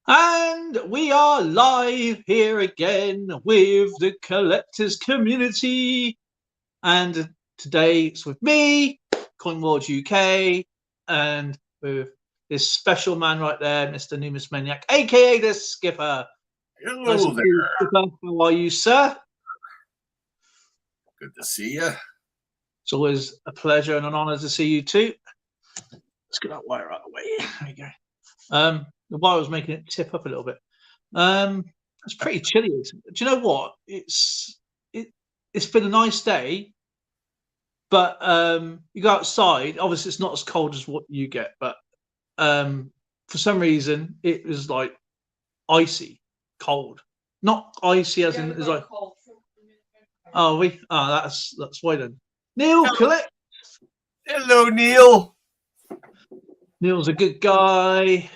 And we are live here again with the collectors community. And today it's with me, Coin Wars UK, and with this special man right there, Mr. Numis Maniac, aka the Skipper. Hello there. Skipper. How are you, sir? Good to see you. It's always a pleasure and an honor to see you too. Let's get that wire out of the way. There we go. The wire was making it tip up a little bit. It's pretty chilly. Do you know what? It's been a nice day, but you go outside. Obviously, it's not as cold as what you get, but for some reason, it was like icy cold. Not icy as in it's like. That's why then. Neil, collect. Hello, Neil. Neil's a good guy,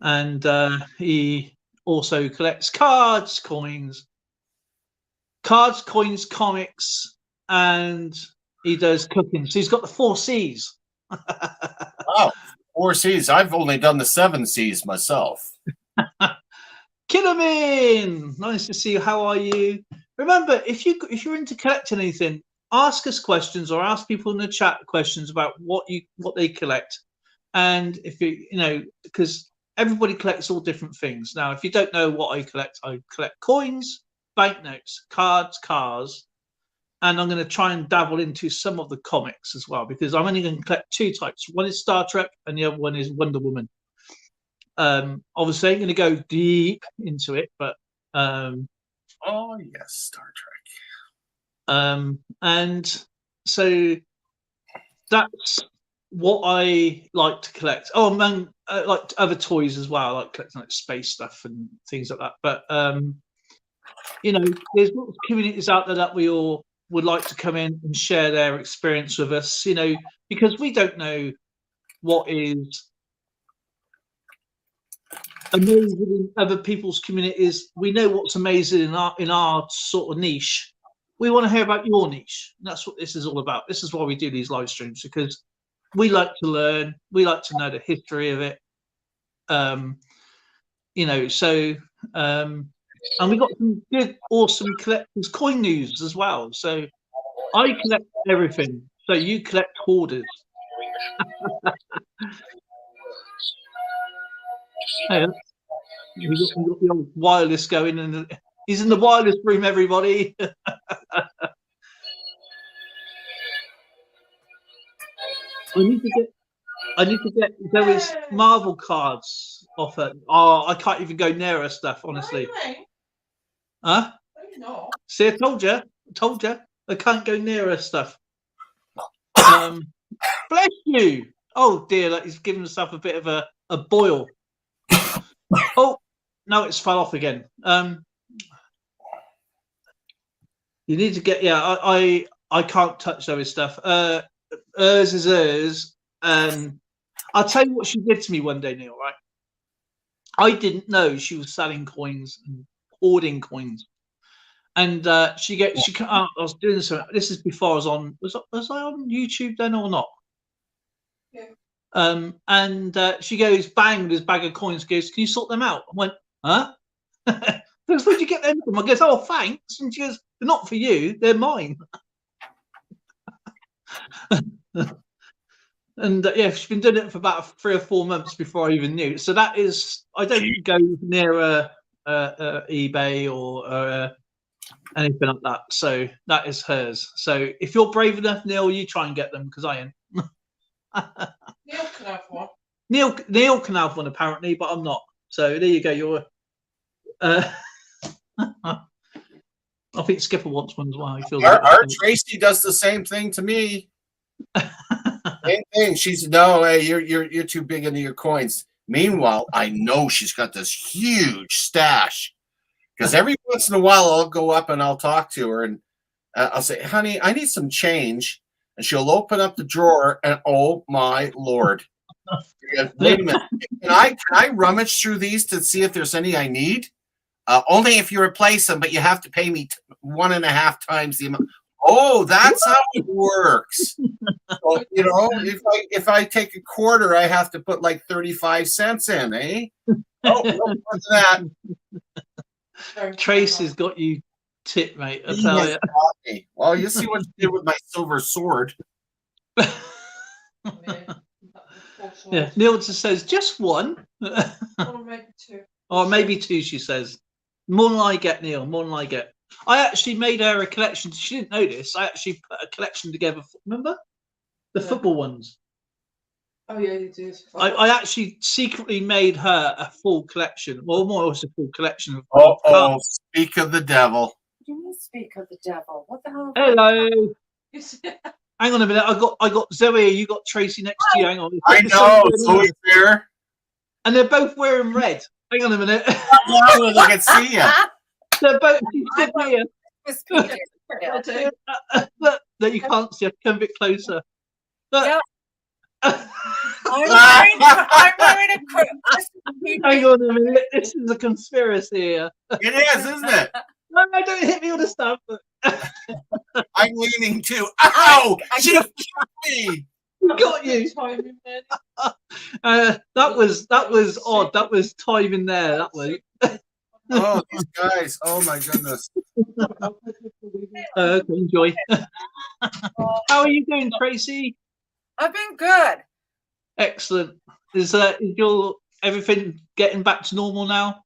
and he also collects cards, coins, comics, and he does cooking. So he's got the 4 C's. Wow, 4 C's. I've only done the 7 C's myself. Killerman, nice to see you. How are you? Remember, if you're into collecting anything, ask us questions or ask people in the chat questions about what they collect. And if because everybody collects all different things. Now, if you don't know what I collect coins, banknotes, cards, cars, and I'm going to try and dabble into some of the comics as well, because I'm only going to collect 2 types. One is Star Trek and the other one is Wonder Woman. Obviously I'm going to go deep into it, but oh yes, Star Trek. And so that's what I like to collect. Oh man, like other toys as well. I like collecting like space stuff and things like that. But there's lots of communities out there that we all would like to come in and share their experience with us. Because we don't know what is amazing in other people's communities. We know what's amazing in our sort of niche. We want to hear about your niche. And that's what this is all about. This is why we do these live streams, because we like to learn. We like to know the history of it. And we got some good, awesome collectors coin news as well. So I collect everything. So you collect hoarders. Hey, we got the old wireless going, and he's in the wireless room, everybody. I need to get Zoe's Marvel cards off her. Oh, I can't even go near her stuff, honestly. Huh? See, I told you. I can't go near her stuff. Bless you. Oh dear, like he's giving himself a bit of a boil. Oh no, it's fell off again. You need to get I can't touch Zoe's stuff. Hers is hers. I'll tell you what she did to me one day, Neil, right? I didn't know she was selling coins and hoarding coins. And I was doing something. This is before I was on. Was I on YouTube then or not? Yeah. And she goes bang with this bag of coins. Goes, can you sort them out? I went, huh? Where'd you get them from? I goes, oh, thanks. And she goes, they're not for you. They're mine. And she's been doing it for about 3 or 4 months before I even knew. So that is, I don't go near eBay or anything like that. So that is hers. So if you're brave enough, Neil, you try and get them, because I am. Neil can have one. Neil can have one apparently, but I'm not. So there you go. You're. I think Skipper wants one as well. He feels our Tracy does the same thing to me. Same thing. She's hey, you're too big into your coins. Meanwhile, I know she's got this huge stash, because every once in a while I'll go up and I'll talk to her and I'll say, honey, I need some change. And she'll open up the drawer and oh my Lord. Wait a minute. Can I rummage through these to see if there's any I need? Only if you replace them, but you have to pay me 1.5 times the amount. Oh, that's how it works. So, you know, if I take a quarter, I have to put like 35 cents in, eh? Oh, no more than that. Tracy's got you tip, mate. I He tell has you. got me. Well, you see what she did with my silver sword. Yeah, Neil just says just one, Or maybe two. or maybe two. She says more than I get, Neil. More than I get. I actually made her a collection. She didn't know this. I actually put a collection together. Remember the Yeah. football ones? Oh yeah, you do. I actually secretly made her a full collection. Well, more was a full collection of Oh, cards. speak of the devil. What do you mean speak of the devil? What the hell? Hello. Hang on a minute. I got Zoe. You got Tracy next to you. Hang on. I know, Zoe's there. And they're both wearing red. Hang on a minute. Well, I can see you. They're both she's here. This picture. Look, that you can't see. I come a bit closer. Look. Yeah. I'm wearing a Christmas. Hang on a minute. This is a conspiracy here. It is, isn't it? No, don't hit me with the stuff. I'm leaning too. Ow! I She just- kicked me. Got you. That was odd. That was timing there. That way. Oh, these guys. Oh, my goodness. Okay, enjoy. How are you doing, Tracy? I've been good. Excellent. Is your everything getting back to normal now?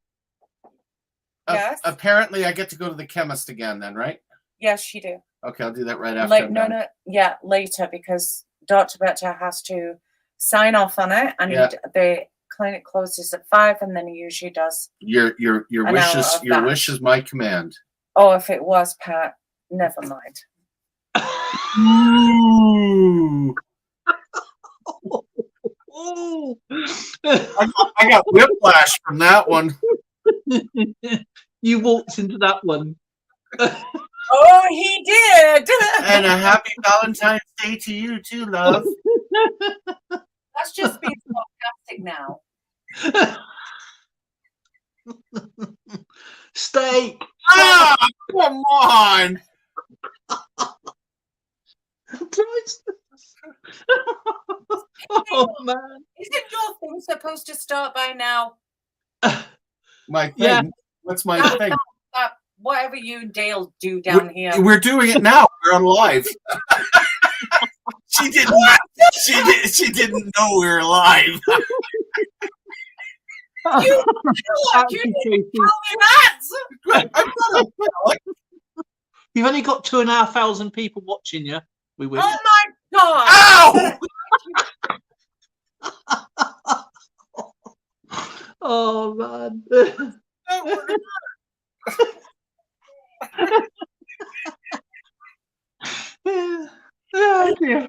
Yes. Apparently, I get to go to the chemist again then, right? Yes, you do. Okay, I'll do that right after. Like I'm no, done. yeah, later because Dr. Better has to sign off on it, and Yeah. the clinic closes at 5, and then he usually does. Your An wish hour is of your that. wish is my command. Oh, if it was Pat, never mind. Ooh. Oh. I got whiplash from that one. You walked into that one. Oh, he did. And a happy Valentine's Day to you too, love. That's just being sarcastic now. Steak. Ah, come on. Oh man. Isn't your thing supposed to start by now? My thing. Yeah. What's my thing? Whatever you and Dale do down here. We're doing it now. We're on live. She didn't know we were live. You Actually, didn't Tracy, tell me that. you've only got 2,500 people watching you. We win. Oh my god! Ow! Oh man. Oh dear.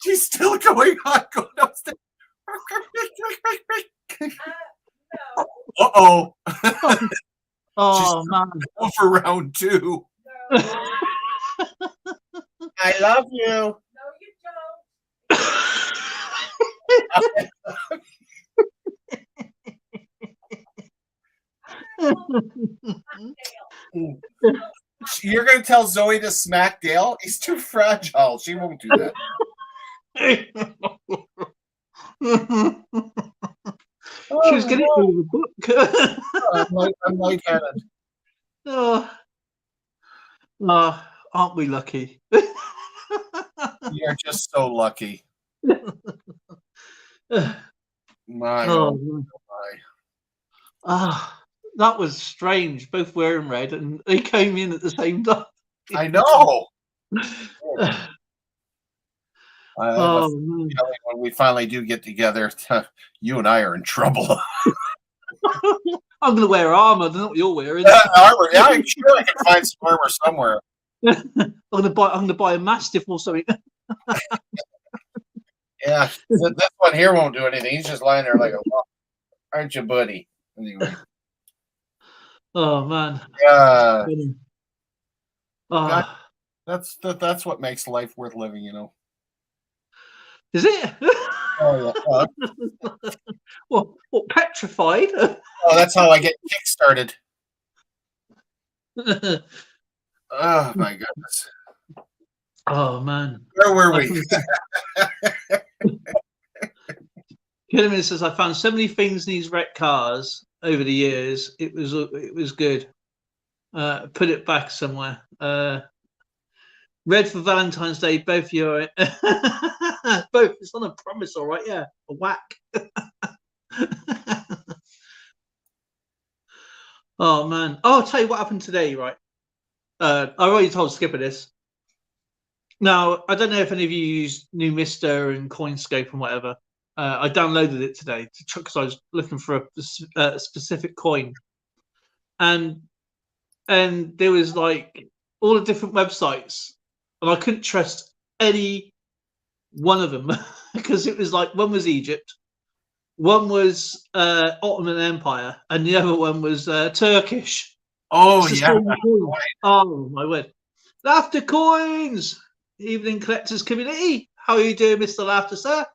She's still going on. Going upstairs. No, Uh-oh. Oh man. Go for round 2. no, I love you. no, you don't. You're going to tell Zoe to smack Dale? He's too fragile. She won't do that. She was getting rid of a book. I'm lightheaded. Oh, aren't we lucky? You're just so lucky. My, Oh, oh man. my. Ah, that was strange. Both wearing red, and they came in at the same time. I know. I have a Oh man. feeling when we finally do get together, you and I are in trouble. I'm gonna wear armor. I don't know what you're wearing. Armor. Yeah, I'm sure I can find some armor somewhere. I'm gonna buy a mastiff or something. Yeah, this one here won't do anything. He's just lying there like a lump. Aren't you, buddy? Anyway. Oh man. Yeah, Oh, that's what makes life worth living, you know. is it? Oh, yeah. What petrified? Oh, that's how I get kick-started. Oh my goodness. Oh man. Where were we? Killiman says, I found so many things in these wrecked cars over the years. It was good. Put it back somewhere. Red for Valentine's Day. Both you both. It's on a promise, all right. Yeah, a whack. Oh man. Oh, I'll tell you what happened today. Right. I already told Skipper this. Now I don't know if any of you use Numista and Coinscope and whatever. I downloaded it today because I was looking for a specific coin, and there was like all the different websites, and I couldn't trust any one of them because it was like one was Egypt, one was Ottoman Empire, and the other one was Turkish. Oh It's the yeah. same coin. Oh my word! Laughter Coins, Evening Collectors Community. How are you doing, Mr. Laughter, sir?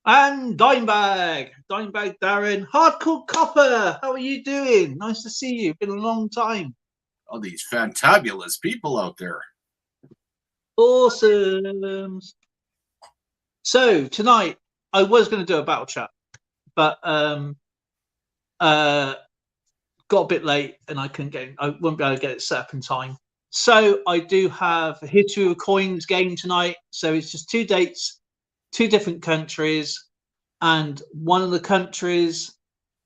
And Dimebag Darren, Hardcore Copper. How are you doing? Nice to see you. Been a long time. All these fantabulous people out there. Awesome. So tonight I was going to do a battle chat, but got a bit late and I wouldn't be able to get it set up in time. So I do have a History of Coins game tonight. So it's just 2 dates, 2 different countries, and one of the countries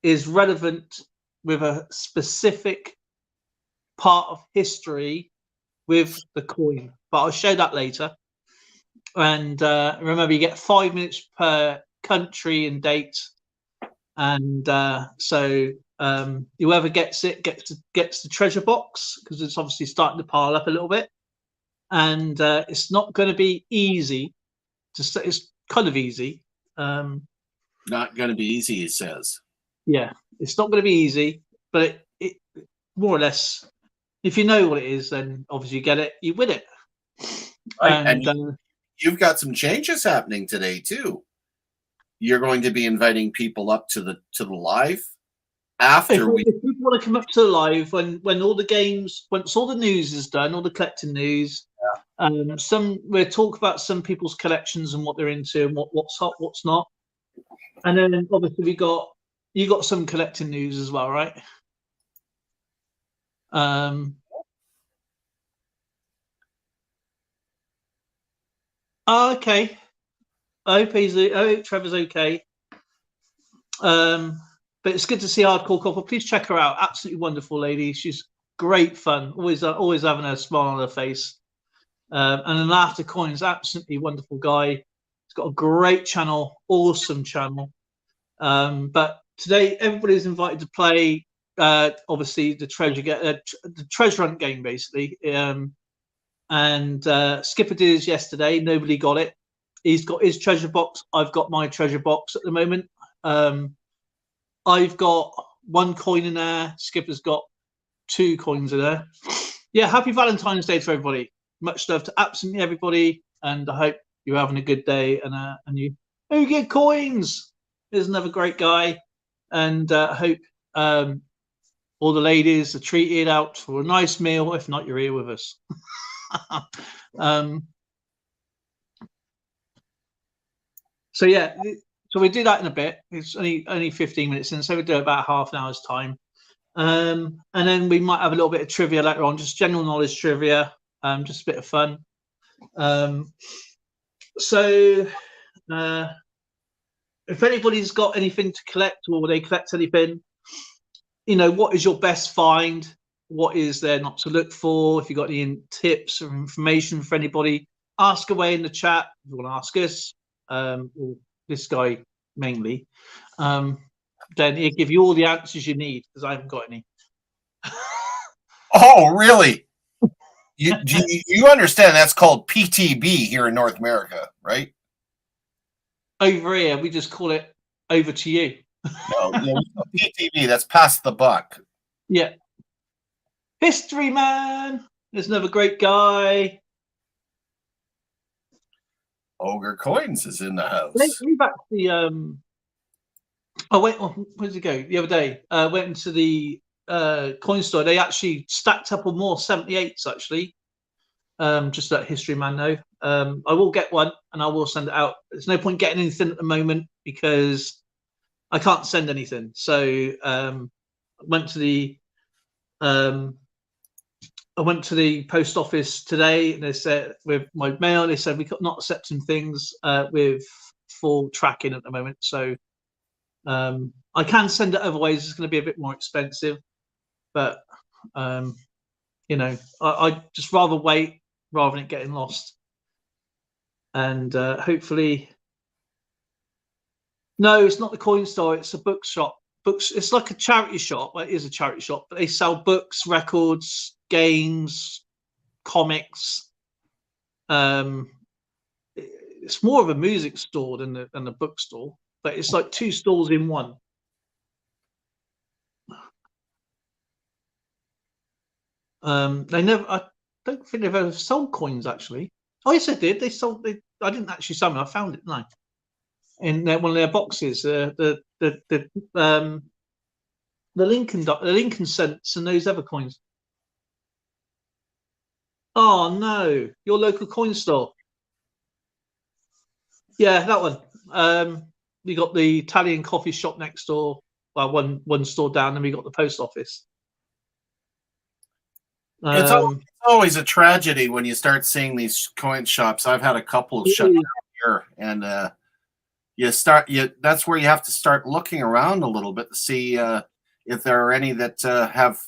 is relevant with a specific part of history with the coin, but I'll show that later. And remember, you get 5 minutes per country and date, and so whoever gets it gets the treasure box, because it's obviously starting to pile up a little bit, and it's not going to be easy. It's kind of easy. Not going to be easy, he says. Yeah, it's not going to be easy, but it more or less, if you know what it is, then obviously you get it, you win it. Right, And you've got some changes happening today too. You're going to be inviting people up to the live after if people want to come up to the live when all the games, once all the news is done, all the collecting news, we'll talk about some people's collections and what they're into and what's hot, what's not. And then obviously you got some collecting news as well, right? Okay. I hope Trevor's okay. But it's good to see Hardcore Copper. Please check her out. Absolutely wonderful lady. She's great fun. Always having a smile on her face. And then Laughter Coins, absolutely wonderful guy. He's got a great channel, awesome channel. But today everybody's invited to play. Obviously the treasure hunt game, basically. And Skipper did his yesterday. Nobody got it. He's got his treasure box. I've got my treasure box at the moment. I've got 1 coin in there. Skipper's got 2 coins in there. Yeah, happy Valentine's Day to everybody. Much love to absolutely everybody, and I hope you're having a good day. And you get coins. There's another great guy, and I hope all the ladies are treated out for a nice meal. If not, you're here with us. So yeah, so we do that in a bit. It's only 15 minutes in, so we do about half an hour's time, and then we might have a little bit of trivia later on, just general knowledge trivia, just a bit of fun. So if anybody's got anything to collect or they collect anything, what is your best find? What is there not to look for? If you've got any tips or information for anybody, ask away in the chat. If you want to ask us, or this guy mainly, then he'll give you all the answers you need, because I haven't got any. Oh, really? You understand that's called PTB here in North America, right? Over here, we just call it over to you. No, PTB, that's pass the buck. Yeah. History man. There's another great guy. Ogre Coins is in the house. We've actually oh wait, where did he go? The other day, went into the coin store, they actually stacked up on more 78s actually. Just that history man know. I will get one and I will send it out. There's no point getting anything at the moment because I can't send anything. So I went to the post office today and they said with my mail, they said we're not accepting things with full tracking at the moment. So I can send it other ways. It's going to be a bit more expensive, but you know, I just rather wait rather than it getting lost. And hopefully, no, it's not the coin store. It's a bookshop. Books. It's like a charity shop. Well, it is a charity shop, but they sell books, records, games, comics. It's more of a music store than a bookstore, but it's like two stores in one. They never. I don't think they've ever sold coins actually. Oh yes, they did. They sold. I didn't actually sell them. I found it, didn't I? In one of their boxes. The Lincoln cents and those other coins. Oh no, your local coin store. Yeah, that one. We got the Italian coffee shop next door. Well, one store down, and we got the post office. It's always a tragedy when you start seeing these coin shops. I've had a couple of shut down here, and that's where you have to start looking around a little bit to see if there are any that have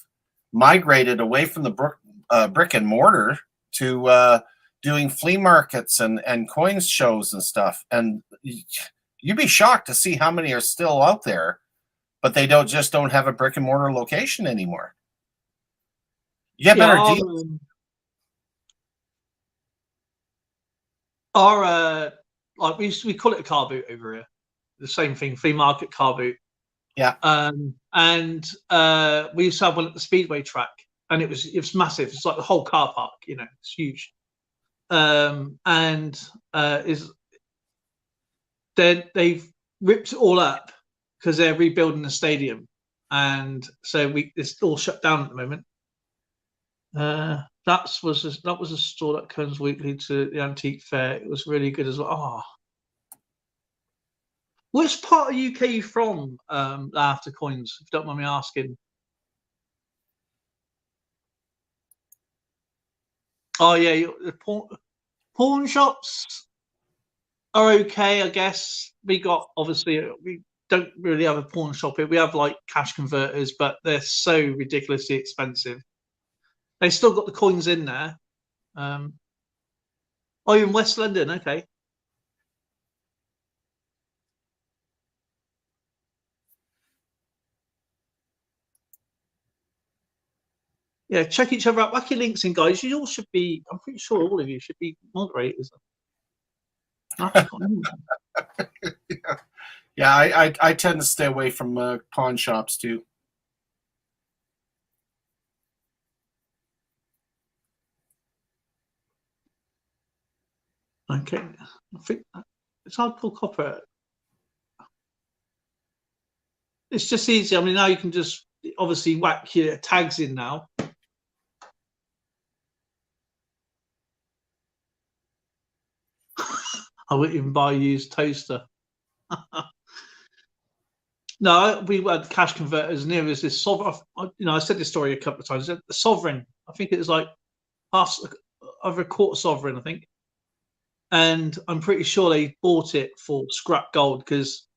migrated away from the brick and mortar to doing flea markets and coins shows and stuff. And you'd be shocked to see how many are still out there, but they don't have a brick and mortar location anymore. You get better deals. Like we call it a car boot over here. The same thing, flea market car boot. Yeah. And we used to have one at the Speedway track, and it was massive. It's like the whole car park, you know, it's huge. They've ripped it all up because they're rebuilding the stadium, and so it's all shut down at the moment. That was a store that comes weekly to the antique fair. It was really good as well. Oh. Which part of UK are you from, after coins, if you don't mind me asking? Oh yeah, the pawn shops are okay, I guess. We don't really have a pawn shop here. We have like cash converters, but they're so ridiculously expensive. They still got the coins in there. Oh, you're in West London, okay. Yeah, check each other out. Whack your links in, guys. You all should be. I'm pretty sure all of you should be moderators. Yeah, I tend to stay away from pawn shops too. Okay, I think it's hardcore copper. It's just easy. I mean, now you can just obviously whack your tags in now. I wouldn't even buy a used toaster. No, we had cash converters near us. This Sovereign, I said this story a couple of times. The Sovereign, I think it was like over a quarter Sovereign, I think. And I'm pretty sure they bought it for scrap gold because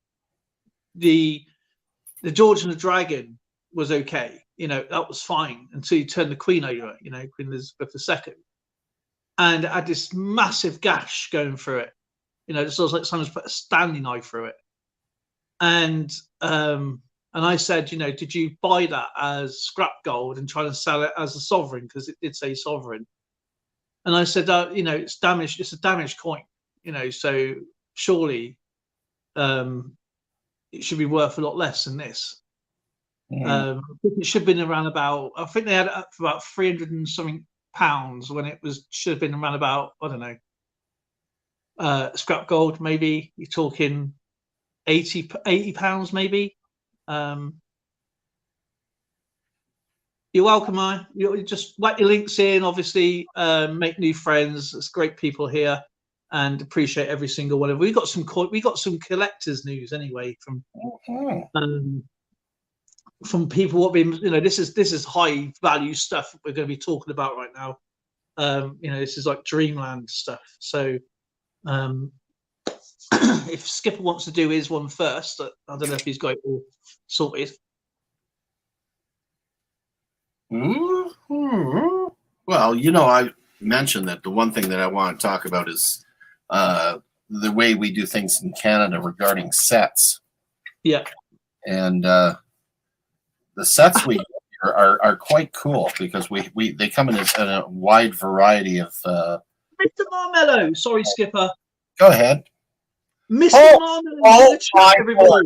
the George and the Dragon was okay. You know, that was fine until you turn the Queen over, Queen Elizabeth II. And it had this massive gash going through it. It looks like someone's put a Stanley knife through it. And I said, did you buy that as scrap gold and try to sell it as a sovereign? Because it did say sovereign. And I said, it's damaged. It's a damaged coin, so surely it should be worth a lot less than this. It should have been around about, I think they had it up for about 300 and something pounds when it should have been around about, I don't know, scrap gold, maybe you're talking 80 pounds maybe. You're welcome, man. You just whack your links in, obviously, make new friends. It's great people here, and appreciate every single one of. We got some collectors news anyway from people what been, this is high value stuff we're going to be talking about right now. This is like dreamland stuff. So if Skipper wants to do his one first, I don't know if he's got it all sorted. Well, I mentioned that the one thing that I want to talk about is the way we do things in Canada regarding sets. Yeah. And the sets we are quite cool because they come in a wide variety of. Mr. Marmello, sorry, Skipper. Go ahead. Mr. Marmello, oh my God.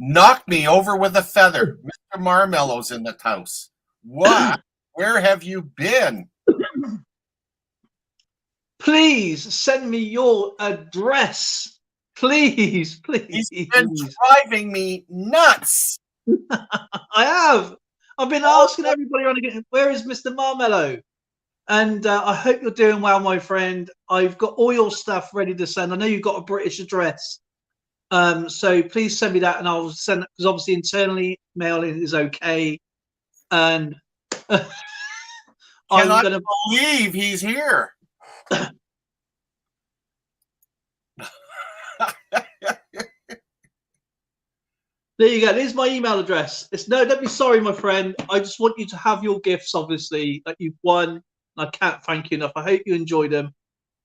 Knock me over with a feather. Mr. Marmello's in the house. What? Where have you been? Please send me your address. Please. He's been driving me nuts. I have. I've been asking everybody around again, where is Mr. Marmello? And I hope you're doing well, my friend. I've got all your stuff ready to send. I know you've got a British address. So please send me that and I'll send it, because obviously internally mailing is okay. And I'm going to believe he's here. There you go. There's my email address. Don't be sorry, my friend. I just want you to have your gifts, obviously, that you've won. I can't thank you enough. I hope you enjoyed them.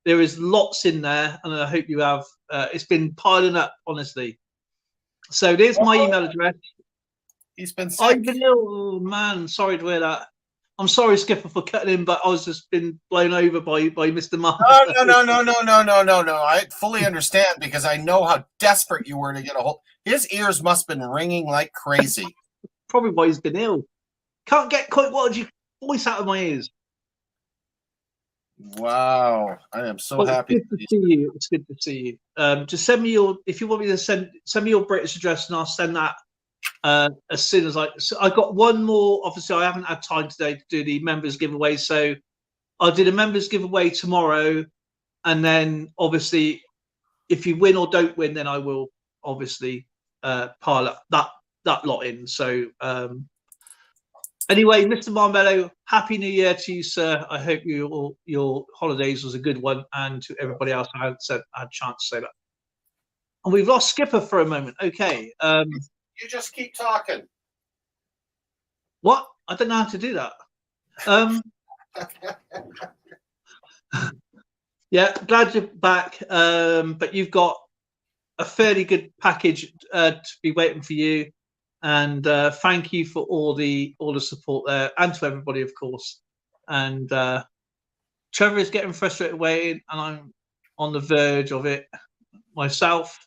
There is lots in there, and I hope you have. It's been piling up, honestly. So there's my email address. He's been sick. I've been ill, oh, man. Sorry to hear that. I'm sorry, Skipper, for cutting in, but I was just been blown over by Mr. Mark. No. I fully understand because I know how desperate you were to get a hold. His ears must have been ringing like crazy. Probably why he's been ill. Can't get quite what you voice out of my ears. Wow, I am so happy. It's good to see you. It's good to see you. Just send me if you want me to send me your British address, and I'll send that as soon as I got one more. Obviously, I haven't had time today to do the members giveaway, so I'll do the members giveaway tomorrow, and then obviously, if you win or don't win, then I will obviously pile up that lot in. So anyway, Mr. Marmello, Happy New Year to you, sir. I hope your holidays was a good one, and to everybody else I had a chance to say that. And we've lost Skipper for a moment. Okay. You just keep talking. What? I don't know how to do that. Yeah, glad you're back. But you've got a fairly good package to be waiting for you. And thank you for all the support there, and to everybody, of course. And Trevor is getting frustrated waiting, and I'm on the verge of it myself.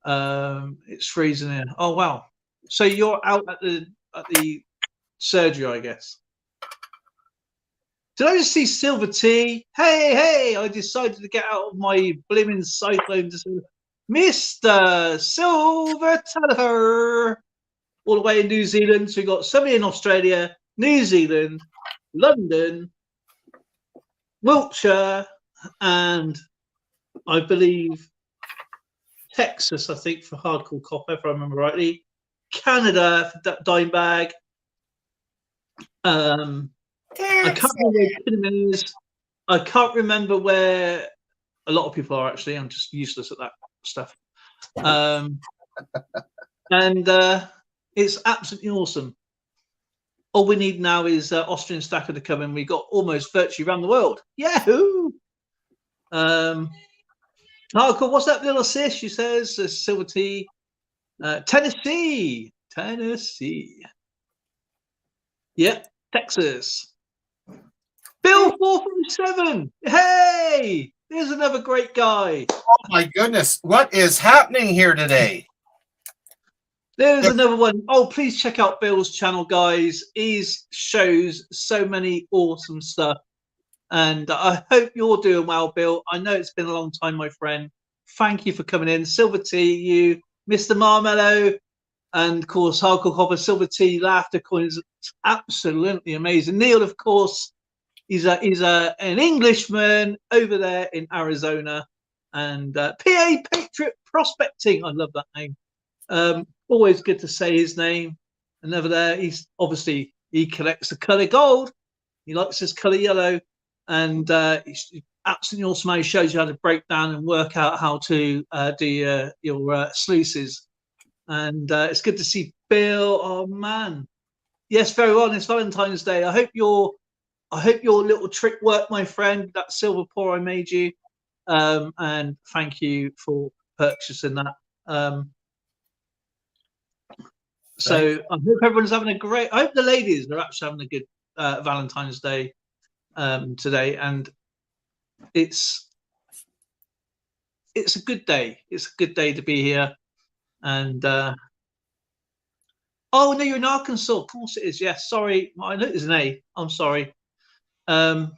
It's freezing here. Oh wow! So you're out at the surgery, I guess. Did I just see Silver T? Hey! I decided to get out of my blimmin' cyclone to see Mr. Silver Taylor, all the way in New Zealand. So we've got somebody in Australia, New Zealand, London, Wiltshire, and I believe Texas, I think, for Hardcore Copper, if I remember rightly. Canada for Dimebag. I can't remember where Kinnaman is. I can't remember where a lot of people are, actually. I'm just useless at that stuff. And it's absolutely awesome. All we need now is Austrian Stacker to come in. We got almost virtually around the world. Yahoo! Cool. What's that little sis? She says Silver T. Tennessee. Yep, Texas. Bill 447. Hey, there's another great guy. Oh my goodness, what is happening here today? There's another one. Oh, please check out Bill's channel, guys. He shows so many awesome stuff. And I hope you're doing well, Bill. I know it's been a long time, my friend. Thank you for coming in. Silver T, you, Mr. Marmello, And of course, Hardcore Copper, Silver Tea, Laughter Coins, absolutely amazing. Neil, of course, he's an Englishman over there in Arizona, and PA Patriot Prospecting. I love that name. Always good to say his name. And over there, he collects the color gold. He likes his color yellow, and he's absolutely awesome. He shows you how to break down and work out how to do your sluices. And it's good to see Bill. Oh man, yes, very well. It's Valentine's Day. I hope your little trick worked, my friend. That silver pour I made you, and thank you for purchasing that. So I hope everyone's having a great. I hope the ladies are actually having a good Valentine's Day today, and it's a good day. It's a good day to be here. And oh no, you're in Arkansas. Of course it is. Yes, sorry, I know it's an A. I'm sorry. Man,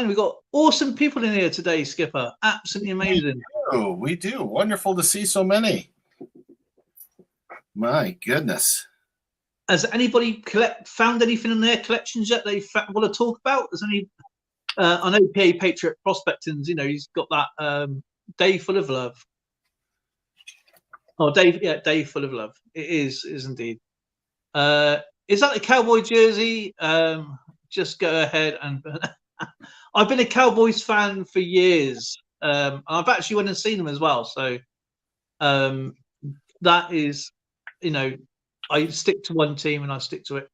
we got awesome people in here today, Skipper. Absolutely amazing. We do. Wonderful to see so many. My goodness. Has anybody found anything in their collections yet they want to talk about? There's any. I know PA Patriot Prospecting's. He's got that Day Full of Love. Oh, Dave, yeah, Day Full of Love. It is indeed. Is that a Cowboy jersey? Just go ahead and. I've been a Cowboys fan for years. I've actually went and seen them as well. So that is, I stick to one team and I stick to it.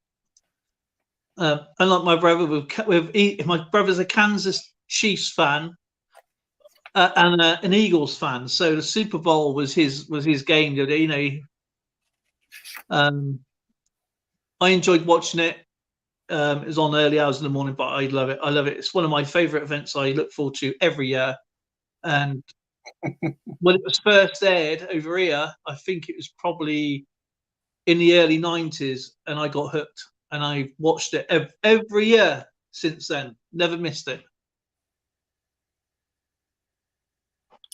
Unlike my brother, my brother's a Kansas Chiefs fan and an Eagles fan. So the Super Bowl was his game. I enjoyed watching it. It was on early hours in the morning, but I love it. I love it. It's one of my favorite events I look forward to every year. And when it was first aired over here, I think it was probably in the early 90s, and I got hooked. And I watched it every year since then. Never missed it.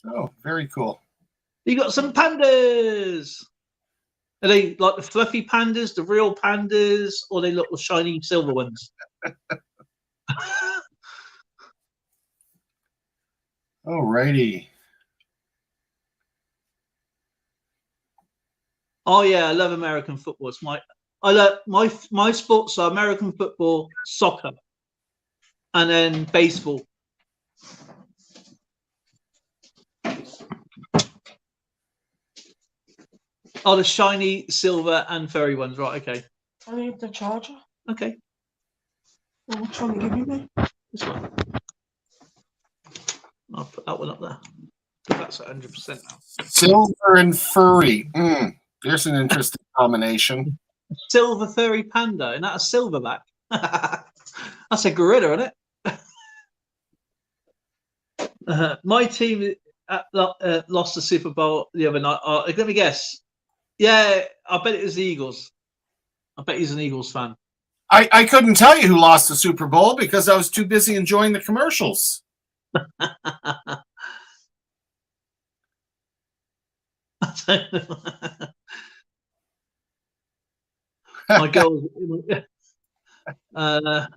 Oh, very cool. You got some pandas. Are they like the fluffy pandas, the real pandas, or they little shiny silver ones? Alrighty. Oh yeah, I love American football. It's I love my sports are American football, soccer, and then baseball. Oh, the shiny silver and fairy ones, right? Okay. I need the charger. Okay. Well, which one you give me? This one. I'll put that one up there. That's 100% now. Silver and furry. There's an interesting combination. Silver furry panda, and that's a silverback. That's a gorilla, isn't it? My team lost the Super Bowl the other night. Let me guess. Yeah, I bet it was the Eagles. I bet he's an Eagles fan. I couldn't tell you who lost the Super Bowl because I was too busy enjoying the commercials. My girl. I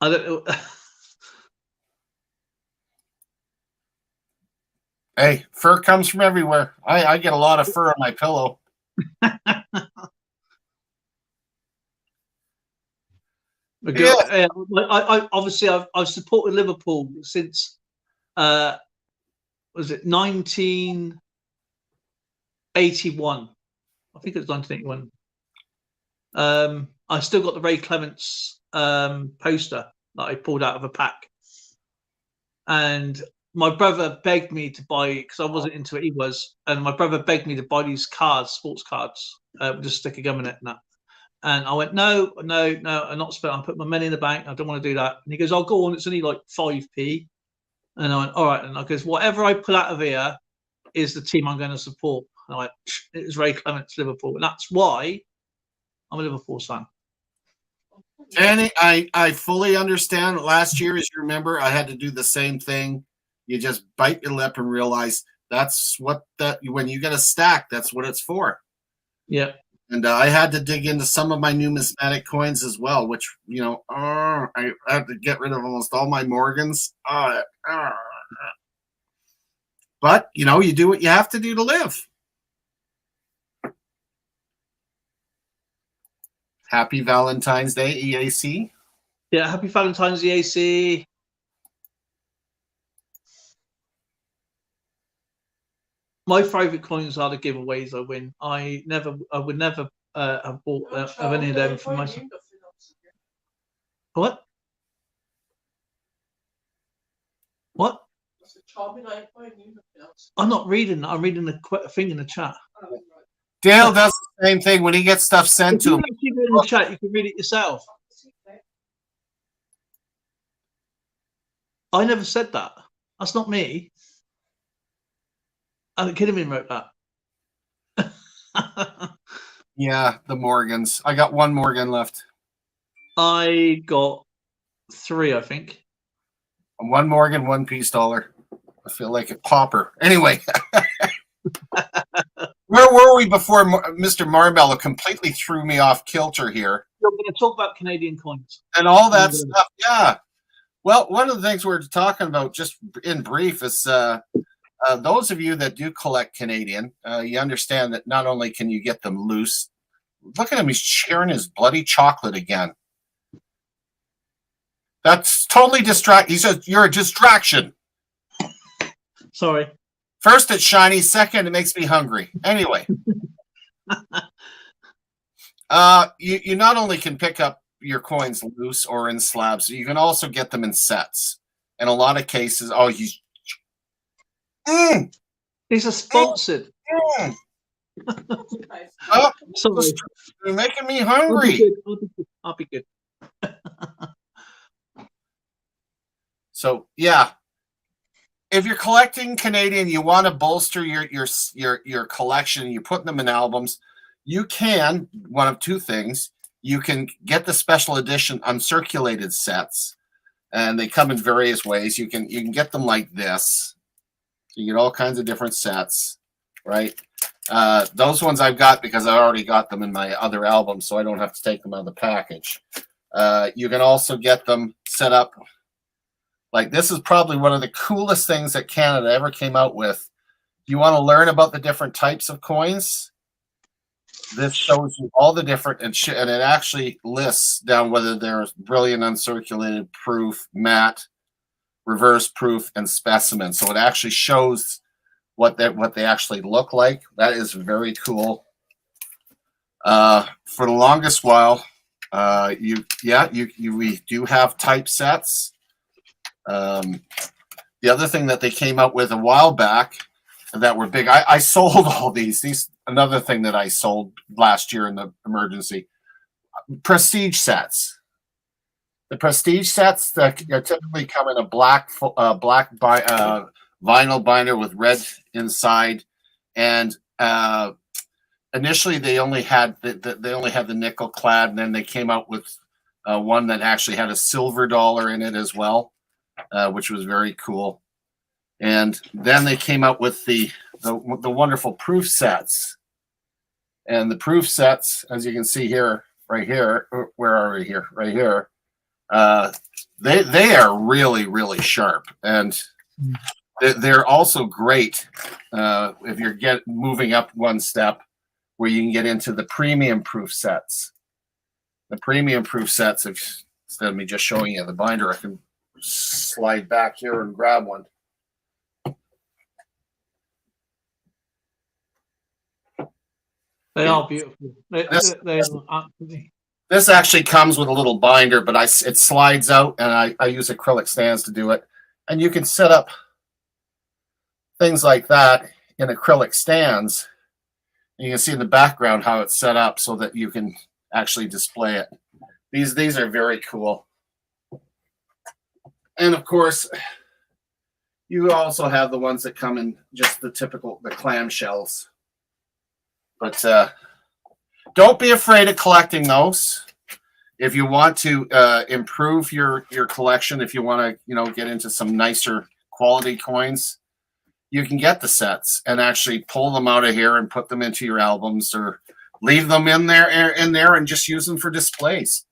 don't know. Hey, fur comes from everywhere. I get a lot of fur on my pillow. I obviously I've supported Liverpool since was it 1981? I think it was 1981. I still got the Ray Clements poster that I pulled out of a pack, and my brother begged me to buy, because I wasn't into it, he was, and my brother begged me to buy these cards, sports cards, with a stick of gum in it and that. And I went, no, I'm not spending. I put my money in the bank. I don't want to do that. And he goes, I'll go on. It's only like 5p. And I went, all right. And I goes, whatever I pull out of here is the team I'm going to support. And I went, it was Ray Clements, Liverpool. And that's why I'm a Liverpool fan. And I fully understand. Last year, as you remember, I had to do the same thing. You just bite your lip and realize that's what that when you get a stack, that's what it's for. Yeah. And I had to dig into some of my numismatic coins as well, which, I had to get rid of almost all my Morgans. But, you do what you have to do to live. Happy Valentine's Day, EAC. Yeah, happy Valentine's Day, EAC. My favourite coins are the giveaways I win. I would never have bought of any of them for myself. What? What? I'm not reading that. I'm reading the thing in the chat. Dale does the same thing when he gets stuff sent If you to him. don't keep it in the chat, you can read it yourself. I never said that. That's not me. Kidderman wrote that. Yeah, the Morgans. I got one Morgan left. I got 3, I think. One Morgan, one peace dollar. I feel like a pauper. Anyway, where were we before Mr. Marbello completely threw me off kilter here? We're going to talk about Canadian coins. And all that stuff, yeah. Well, one of the things we're talking about, just in brief, is those of you that do collect Canadian, you understand that not only can you get them loose, look at him, he's sharing his bloody chocolate again. That's totally He says, you're a distraction. Sorry. First, it's shiny. Second, it makes me hungry. Anyway. You not only can pick up your coins loose or in slabs, you can also get them in sets. In a lot of cases, These are sponsored. Oh, Sorry. you're making me hungry. I'll be good. So yeah, if you're collecting Canadian, you want to bolster your collection. You're putting them in albums. You can one of two things. You can get the special edition uncirculated sets, and they come in various ways. You can get them like this. So you get all kinds of different sets, right? Those ones I've got because I already got them in my other album, so I don't have to take them out of the package. You can also get them set up. Like, this is probably one of the coolest things that Canada ever came out with. You want to learn about the different types of coins? This shows you all the different, and it actually lists down whether there's brilliant uncirculated, proof, matte, reverse proof, and specimen. So it actually shows what they actually look like. That is very cool. For the longest while, we do have typesets. The other thing that they came out with a while back that were big, I sold all these. Another thing that I sold last year in the emergency, prestige sets. The prestige sets that typically come in a black vinyl binder with red inside, and initially they only had the nickel clad, and then they came out with one that actually had a silver dollar in it as well. Which was very cool. And then they came out with the wonderful proof sets. And the proof sets, as you can see here, right here, where are we here? Right here. They are really, really sharp. And they're also great if you're moving up one step where you can get into the premium proof sets. The premium proof sets, instead of me just showing you the binder, I can slide back here and grab one. They are beautiful. They are absolutely. This actually comes with a little binder, but it slides out, and I use acrylic stands to do it. And you can set up things like that in acrylic stands. You can see in the background how it's set up so that you can actually display it. These are very cool. And of course, you also have the ones that come in just the clamshells. But don't be afraid of collecting those. If you want to improve your collection, if you want to, get into some nicer quality coins, you can get the sets and actually pull them out of here and put them into your albums, or leave them in there and just use them for displays.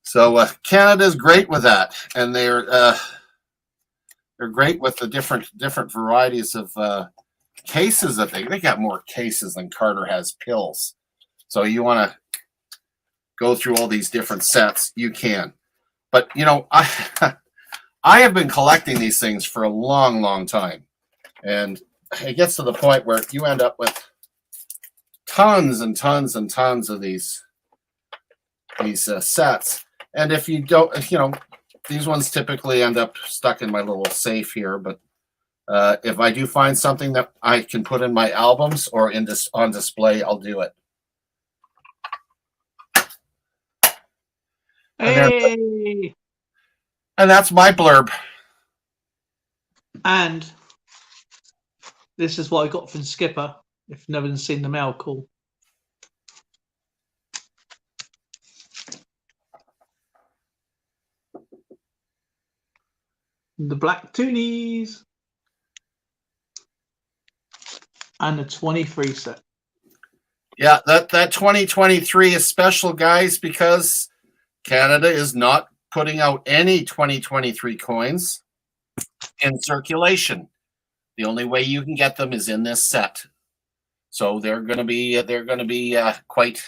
So Canada's great with that, and they're great with the different varieties of cases that they got more cases than Carter has pills. So you want to go through all these different sets, you can. But you know, I have been collecting these things for a long time, and it gets to the point where you end up with tons and tons and tons of these sets. And if you don't, you know, these ones typically end up stuck in my little safe here. But if I do find something that I can put in my albums or on display, I'll do it. Hey! And that's my blurb. And this is what I got from Skipper. If no one's seen the mail call. The Black Toonies. And the 23 set. Yeah, that 2023 is special, guys, because Canada is not putting out any 2023 coins in circulation. The only way you can get them is in this set. So they're going to be quite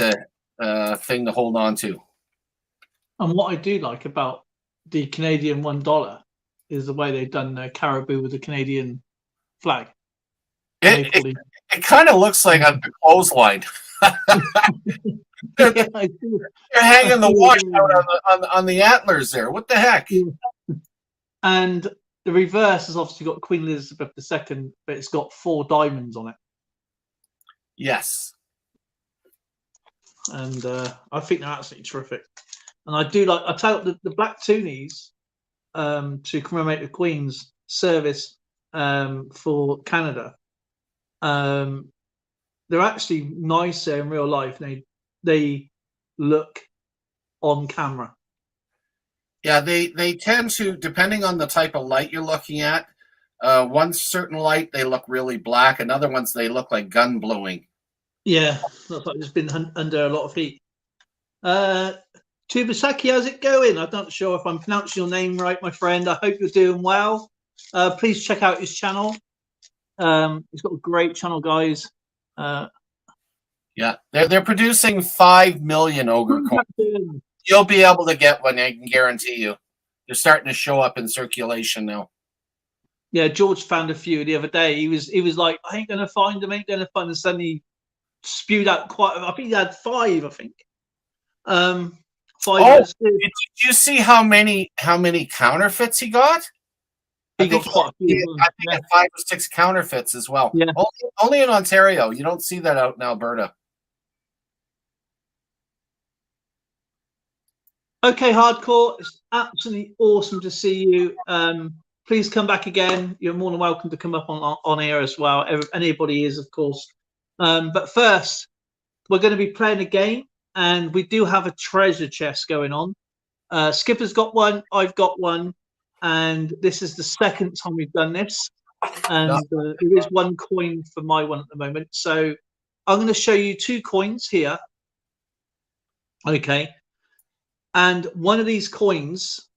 a thing to hold on to. And what I do like about the Canadian $1 is the way they've done the caribou with the Canadian flag. It kind of looks like a clothesline. Yeah, I do. They're hanging the wash out on the antlers there. What the heck? And the reverse has obviously got Queen Elizabeth II, but it's got 4 diamonds on it. Yes. And I think they're absolutely terrific. And I do like, I tell you, the Black Toonies, to commemorate the Queen's service for Canada, they're actually nicer in real life. They look on camera. Yeah, they tend to, depending on the type of light you're looking at, one certain light, they look really black. Another ones, they look like gun blowing. Yeah, looks like it's been under a lot of heat. Tubasaki, how's it going? I'm not sure if I'm pronouncing your name right, my friend. I hope you're doing well. Please check out his channel. He's got a great channel, guys. Yeah, they're producing 5 million ogre coins. You'll be able to get one, I can guarantee you. They're starting to show up in circulation now. Yeah, George found a few the other day. He was like, I ain't gonna find them, and suddenly spewed out quite. I think he had 5. I think. 5. Oh, did you see how many counterfeits he got? He got quite a few. I think 5 or 6 counterfeits as well. Yeah. Only in Ontario. You don't see that out in Alberta. Okay, Hardcore, it's absolutely awesome to see you. Please come back again. You're more than welcome to come up on air as well. Anybody is, of course. But first, we're going to be playing a game, and we do have a treasure chest going on. Skipper's got one, I've got one, and this is the second time we've done this. And there is 1 coin for my one at the moment. So I'm going to show you 2 coins here. Okay. And one of these coins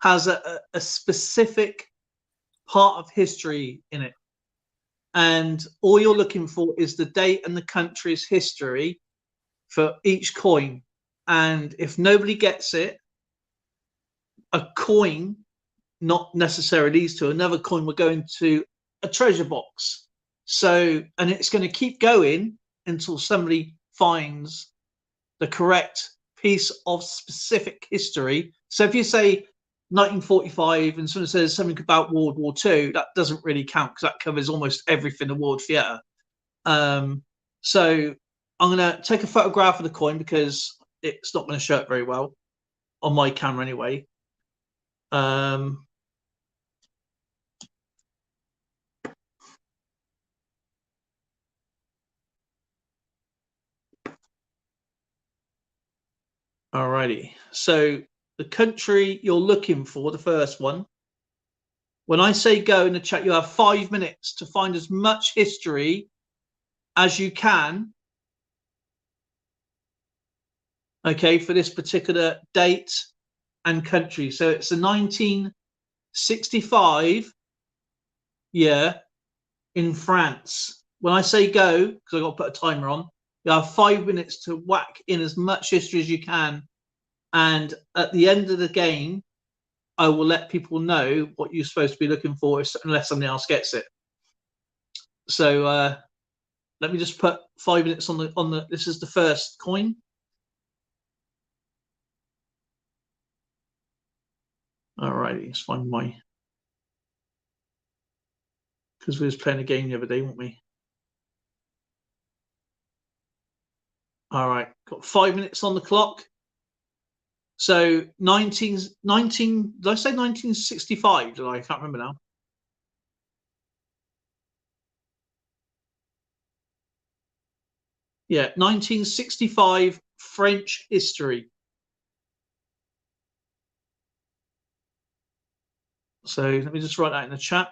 has a specific part of history in it. And all you're looking for is the date and the country's history for each coin. And if nobody gets it, a coin, not necessarily these 2, another coin will go into a treasure box. So, and it's going to keep going until somebody finds the correct piece of specific history. So if you say 1945 and someone says something about World War II, that doesn't really count because that covers almost everything in world theatre. So I'm going to take a photograph of the coin because it's not going to show it very well on my camera anyway. Alrighty, so the country you're looking for, the first one. When I say go in the chat, you have 5 minutes to find as much history as you can. Okay, for this particular date and country. So it's a 1965 year in France. When I say go, because I've got to put a timer on, you have 5 minutes to whack in as much history as you can. And at the end of the game, I will let people know what you're supposed to be looking for unless somebody else gets it. So let me just put 5 minutes on the. This is the first coin. All right, let's find my. Because we was playing a game the other day, weren't we? All right, got 5 minutes on the clock. So 19, did I say 1965? I can't remember now. Yeah, 1965 French history. So let me just write that in the chat.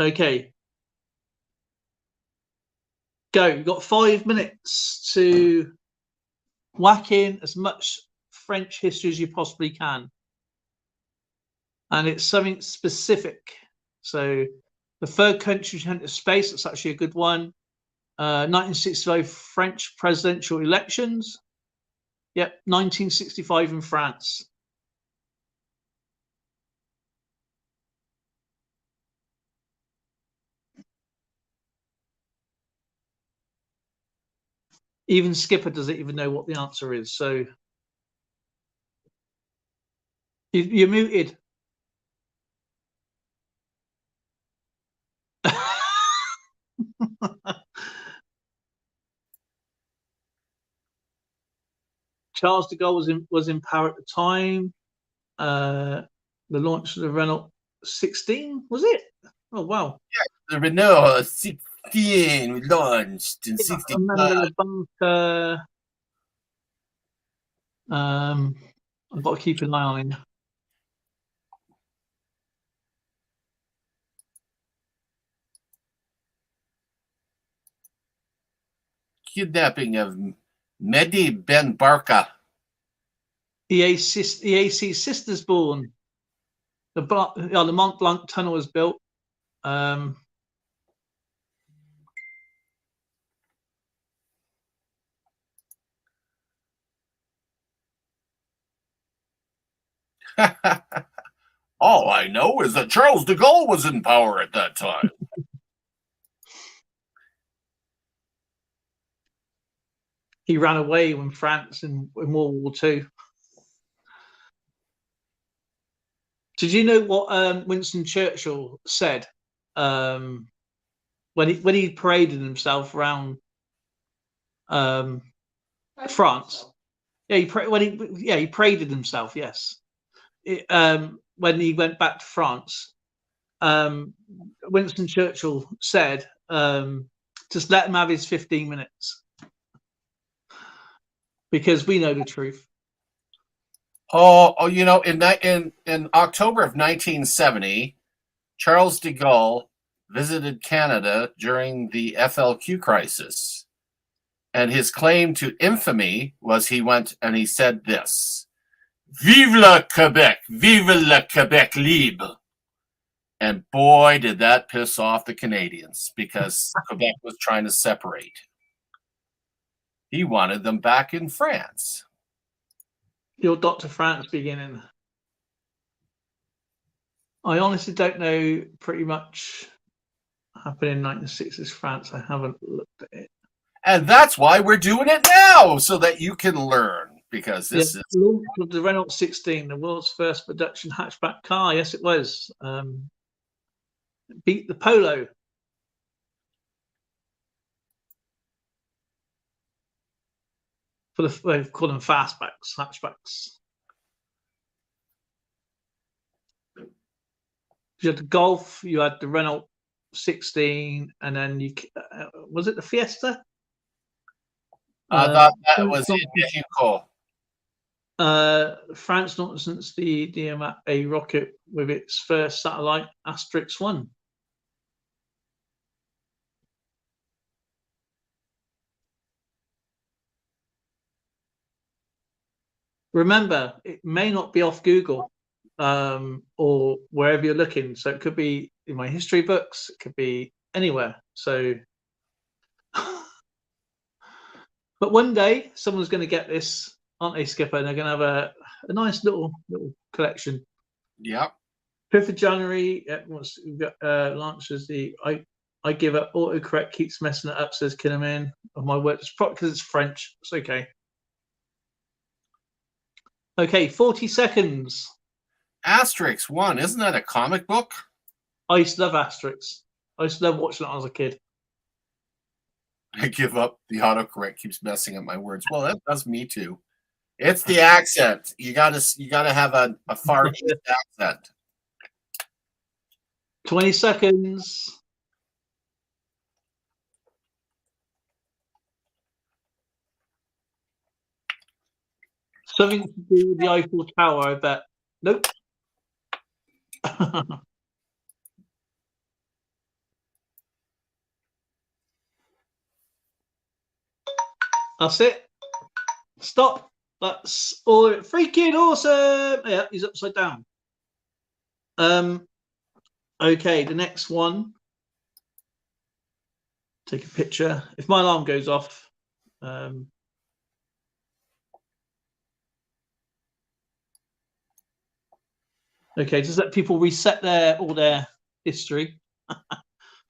Okay. Go. You've got 5 minutes to whack in as much French history as you possibly can. And it's something specific. So the third country to enter space, that's actually a good one. 1965 French presidential elections. Yep, 1965 in France. Even Skipper doesn't even know what the answer is. So you're muted. Charles de Gaulle was in power at the time. The launch of the Renault 16, was it? Oh wow! The Renault 16 launched in 65. Remember the bunker. I've got to keep an eye on him. Kidnapping of Mehdi Ben Barka. EAC Sisters born. The Mont Blanc tunnel was built. All I know is that Charles de Gaulle was in power at that time. He ran away when France in World War II. Did you know what Winston Churchill said when he paraded himself around France? Yeah, he paraded himself. Yes, when he went back to France, Winston Churchill said, "Just let him have his 15 minutes, because we know the truth." Oh, you know, in October of 1970, Charles de Gaulle visited Canada during the FLQ crisis. And his claim to infamy was he went and he said this: "Vive le Quebec, vive le Quebec libre." And boy, did that piss off the Canadians, because Quebec was trying to separate. He wanted them back in France. Your Dr. France beginning. I honestly don't know pretty much happened in 1960s France. I haven't looked at it. And that's why we're doing it now, so that you can learn, because this is launch of the Renault 16, the world's first production hatchback car. Yes, it was. Beat the Polo. They call them fastbacks, hatchbacks. You had the Golf, you had the Renault 16, and then was it the Fiesta? I thought that was in Mexico. France nonsense the DMA rocket with its first satellite Asterix 1. Remember, it may not be off Google or wherever you're looking. So it could be in my history books, it could be anywhere. So, but one day someone's going to get this, aren't they, Skipper? And they're going to have a nice little collection. Yep. 5th of January, once we've got launches the I give up. Autocorrect keeps messing it up, says Kinnaman. Of my word, it's probably because it's French. It's okay. Okay, 40 seconds. Asterix 1, isn't that a comic book? I used to love Asterix. I used to love watching it when I was a kid. I give up. The autocorrect keeps messing up my words. Well, that does me too. It's the accent. You gotta have a Far East accent. 20 seconds. Something to do with the Eiffel Tower, I bet. Nope. That's it. Stop. That's all. Freaking awesome. Yeah, he's upside down. Okay, the next one. Take a picture. If my alarm goes off, okay, just let people reset all their history.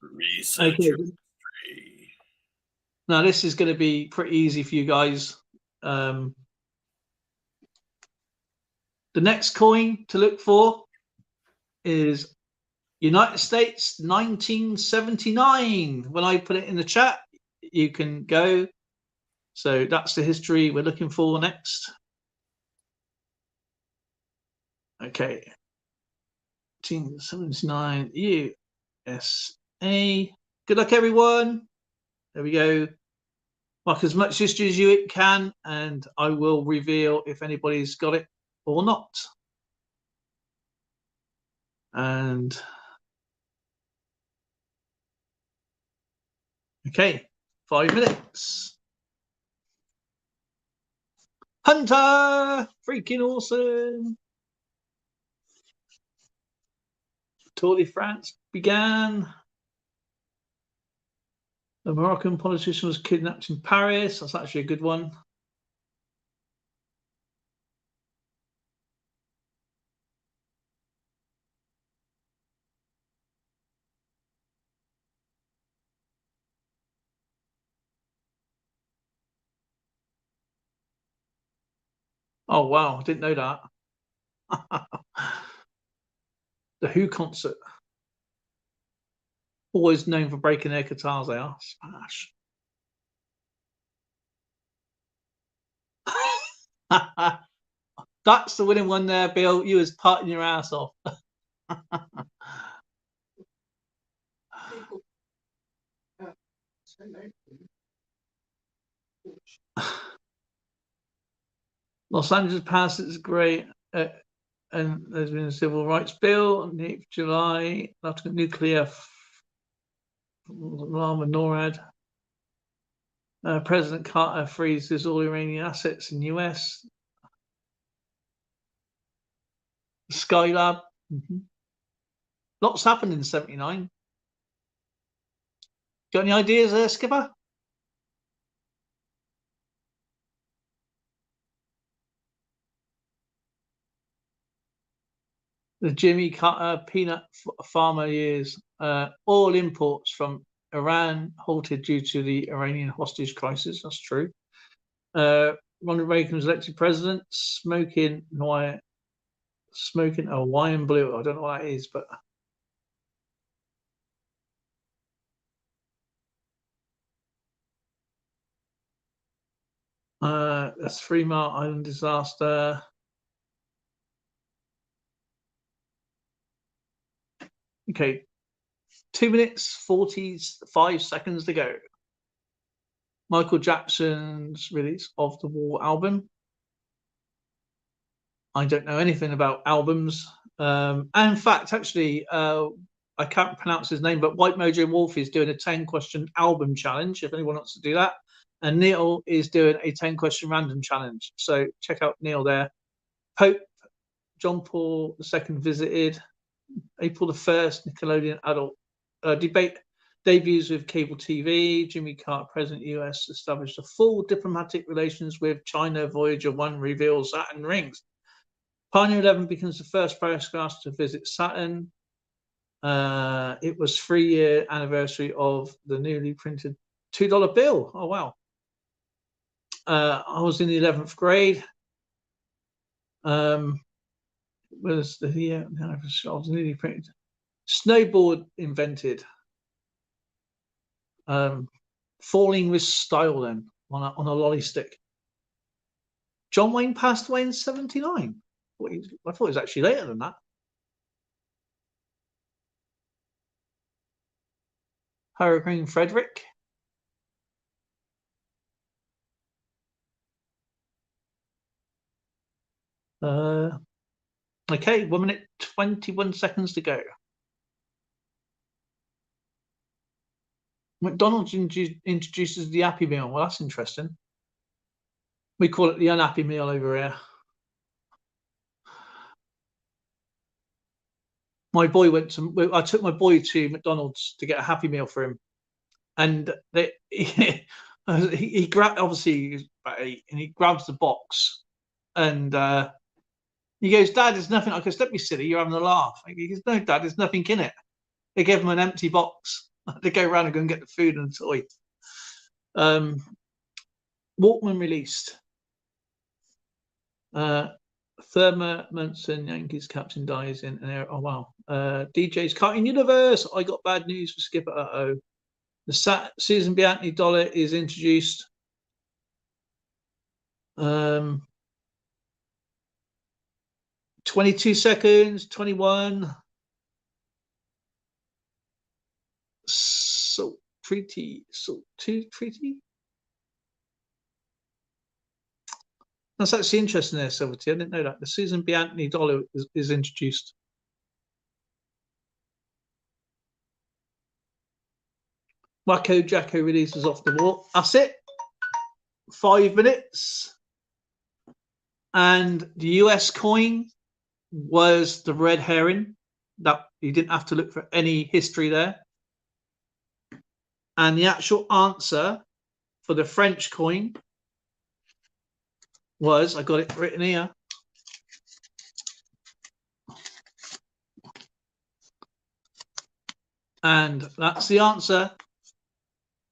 Reset Okay. your history. Now this is going to be pretty easy for you guys. The next coin to look for is United States 1979. When I put it in the chat, you can go. So that's the history we're looking for next. Okay. 1979 USA. Good luck, everyone. There we go. Mark as much history as you can, and I will reveal if anybody's got it or not. And okay, 5 minutes. Hunter, freaking awesome. Tour de France began. A Moroccan politician was kidnapped in Paris. That's actually a good one. Oh, wow. I didn't know that. The Who concert. Always known for breaking their guitars, they are. Smash. That's the winning one there, Bill. You was parting your ass off. Los Angeles passed its great, and there's been a civil rights bill on the 8th of July. After nuclear alarm and NORAD. President Carter freezes all Iranian assets in the US. Skylab. Lots happened in 79. Got any ideas there, Skipper? The Jimmy Carter peanut farmer years. Oil imports from Iran halted due to the Iranian hostage crisis. That's true. Ronald Reagan was elected president. Smoking a Hawaiian blue. I don't know what that is, but that's 3 Mile Island disaster. Okay, 2 minutes 45 seconds to go. Michael Jackson's release of the Wall album. I don't know anything about albums. And in fact, actually, I can't pronounce his name, but White Mojo Wolf is doing a 10-question album challenge if anyone wants to do that. And Neil is doing a 10-question random challenge. So check out Neil there. Pope John Paul II visited. April the 1st, Nickelodeon adult debate debuts with cable TV. Jimmy Carter, President US, established a full diplomatic relations with China. Voyager 1 reveals Saturn rings. Pioneer 11 becomes the first spacecraft to visit Saturn. It was 3-year anniversary of the newly printed $2 bill. Oh, wow. I was in the 11th grade. Was the year I was newly printed. Snowboard invented. Falling with style then on a lolly stick. John Wayne passed away in 79. I thought it was actually later than that. Hurricane Frederick. Okay, 1 minute 21 seconds to go. McDonald's introduces the Happy Meal. Well, that's interesting. We call it the unhappy meal over here. My boy I took my boy to McDonald's to get a Happy Meal for him, and he grabbed, obviously he's about 8, and he grabs the box, and he goes, "Dad, there's nothing." I goes, "Don't be silly, you're having a laugh." He goes, "No, Dad, there's nothing in it." They gave him an empty box. They go around and go and get the food and the toy. Walkman released. Thurman Munson, Yankees captain, dies in an air. Oh wow. DJ's Karting Universe. I got bad news for Skipper. Uh-oh. The Susan B. Anthony dollar is introduced. 22 seconds, 21. So treaty. That's actually interesting there, Silverty. I didn't know that. The Susan B. Anthony dollar is introduced. Wacko Jacko releases off the wall. That's it. 5 minutes. And the US coin was the red herring. That you didn't have to look for any history there. And the actual answer for the French coin was, I got it written here, and that's the answer.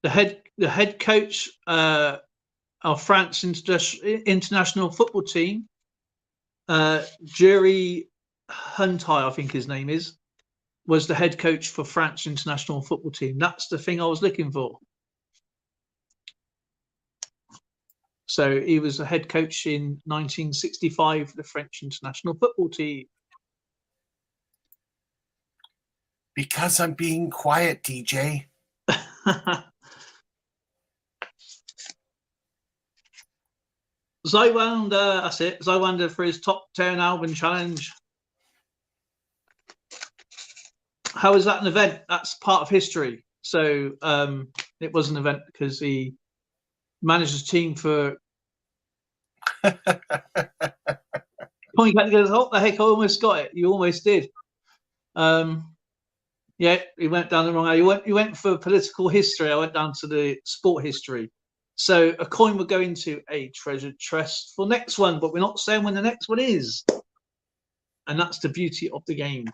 The head coach of France international football team, Jerry Huntai, I think his name is, was the head coach for France international football team. That's the thing I was looking for. So he was the head coach in 1965 for the French international football team. Because I'm being quiet, DJ. Zywander, that's it. Zywander for his top 10 album challenge. How is that an event? That's part of history. So it was an event because he managed his team for. Point back goes, "Oh, the heck! I almost got it. You almost did." Yeah, he went down the wrong way. You went for political history. I went down to the sport history. So a coin will go into a treasure chest for next one, but we're not saying when the next one is. And that's the beauty of the game.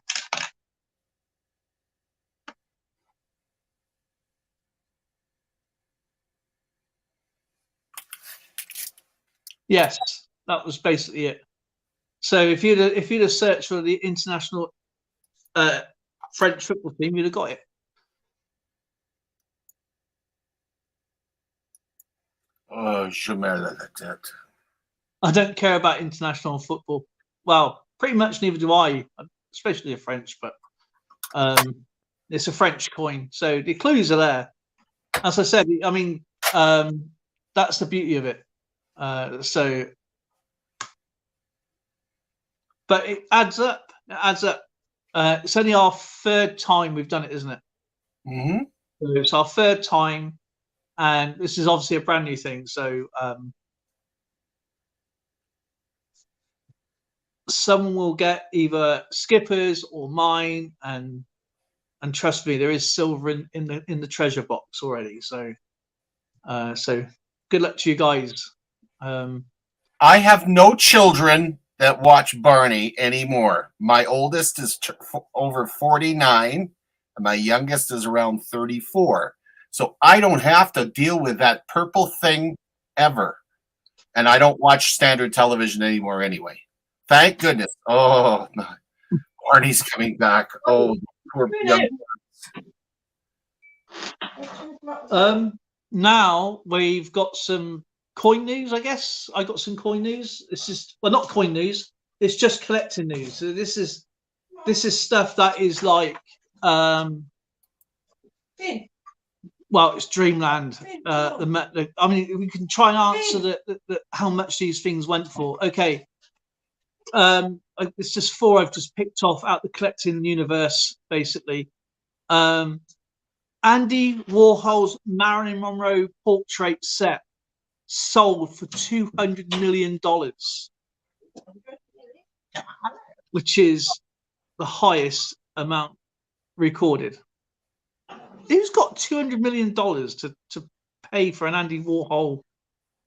Yes, that was basically it. So if you'd have searched for the international French football team, you'd have got it. Oh, that. I don't care about international football. Well, pretty much neither do I, especially the French. But It's a French coin, so the clues are there. As I said, I mean, that's the beauty of it. But it adds up. It adds up. It's only our third time we've done it, isn't it? Mm-hmm. So it's our third time, and this is obviously a brand new thing. So someone will get either Skipper's or mine, and trust me, there is silver in the treasure box already. So good luck to you guys. I have no children that watch Barney anymore. My oldest is over 49, and my youngest is around 34. So I don't have to deal with that purple thing ever. And I don't watch standard television anymore anyway. Thank goodness. Oh, no. Barney's coming back. Oh, poor young. Now we've got some coin news, I guess. I got some coin news. This is, well, not coin news. It's just collecting news. So this is stuff that is like, well, it's dreamland. I mean, we can try and answer the how much these things went for. Okay. It's just 4 I've just picked off out the collecting universe, basically. Andy Warhol's Marilyn Monroe portrait set sold for $200 million, which is the highest amount recorded. Who's got $200 million to pay for an Andy Warhol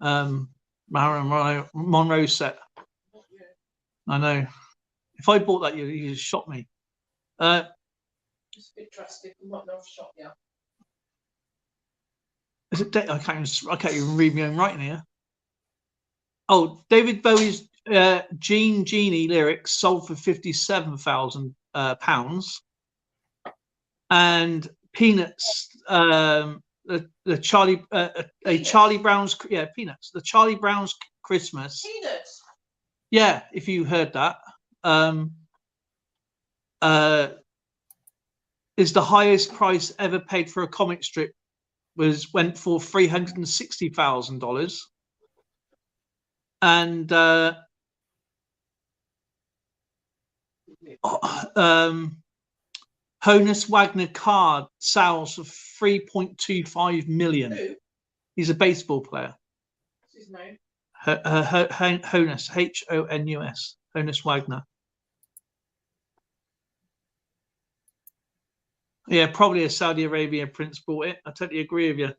Marilyn Monroe set? I know. If I bought that, you just shot me. Just a bit drastic. I might not have shot you. Is it? I can't even read my own writing here. Oh, David Bowie's Jean Genie lyrics sold for £57,000, and Peanuts, the Charlie Brown's Peanuts, the Charlie Brown's Christmas. Peanuts. Yeah, if you heard that, is the highest price ever paid for a comic strip. Went for $360,000, and Honus Wagner card sells for $3.25 million. Who? He's a baseball player. What's his name? Honus, Honus, Honus Wagner. Yeah, probably a Saudi Arabia prince bought it. I totally agree with you.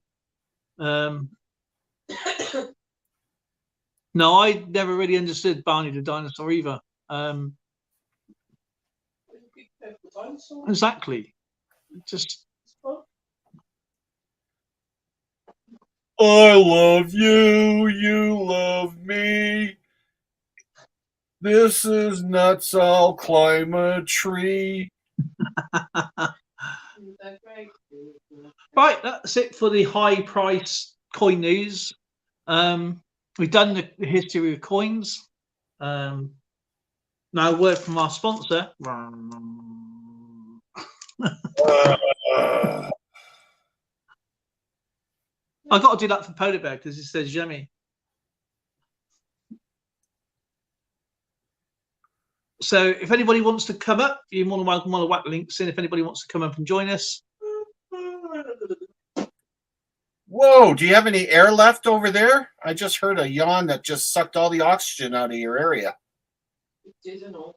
No, I never really understood Barney the dinosaur either. Exactly. Just. I love you, you love me. This is nuts, I'll climb a tree. Right, that's it for the high price coin news. We've done the history of coins. Now a word from our sponsor. I got to do that for Polar Bear because it says yummy. So if anybody wants to come up, you're more than welcome on the whack links in. If anybody wants to come up and join us. Whoa, do you have any air left over there? I just heard a yawn that just sucked all the oxygen out of your area. It didn't all.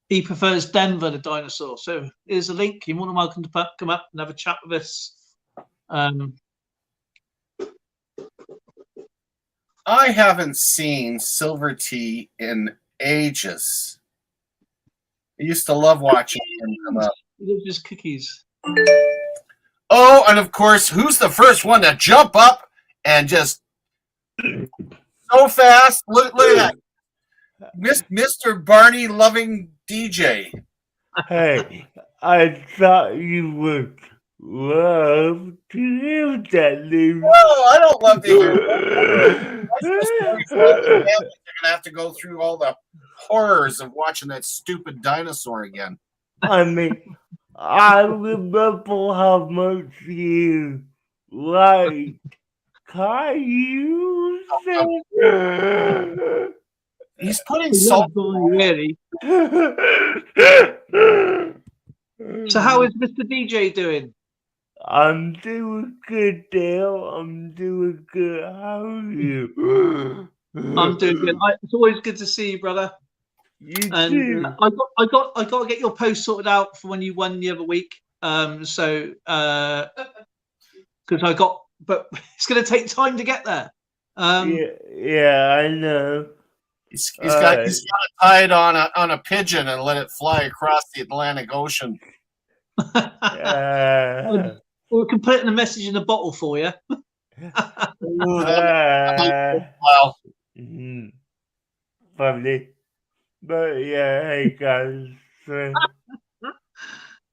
He prefers Denver, the dinosaur. So here's a link. You're more than welcome to come up and have a chat with us. I haven't seen Silver Tea in ages. I used to love watching him come up. He loves his cookies. Oh, and of course, who's the first one to jump up and just so fast? Look at that. Mr. Barney loving DJ. Hey, I thought you would love to hear that news. Oh, I don't love to hear that. I feel sorry for all the families that are gonna have to go through all the horrors of watching that stupid dinosaur again. I mean, I remember how much you liked Caillou. He's putting He salt. loves Bonnie, really. So how is Mr. DJ doing? I'm doing good, Dale. I'm doing good. How are you? I'm doing good. It's always good to see you, brother. You And too. I got to get your post sorted out for when you won the other week. Because I got, but it's going to take time to get there. Yeah, I know. He's got it tied on a pigeon and let it fly across the Atlantic Ocean. We can put it in a message in a bottle for you. Well, Funny. But yeah, hey guys.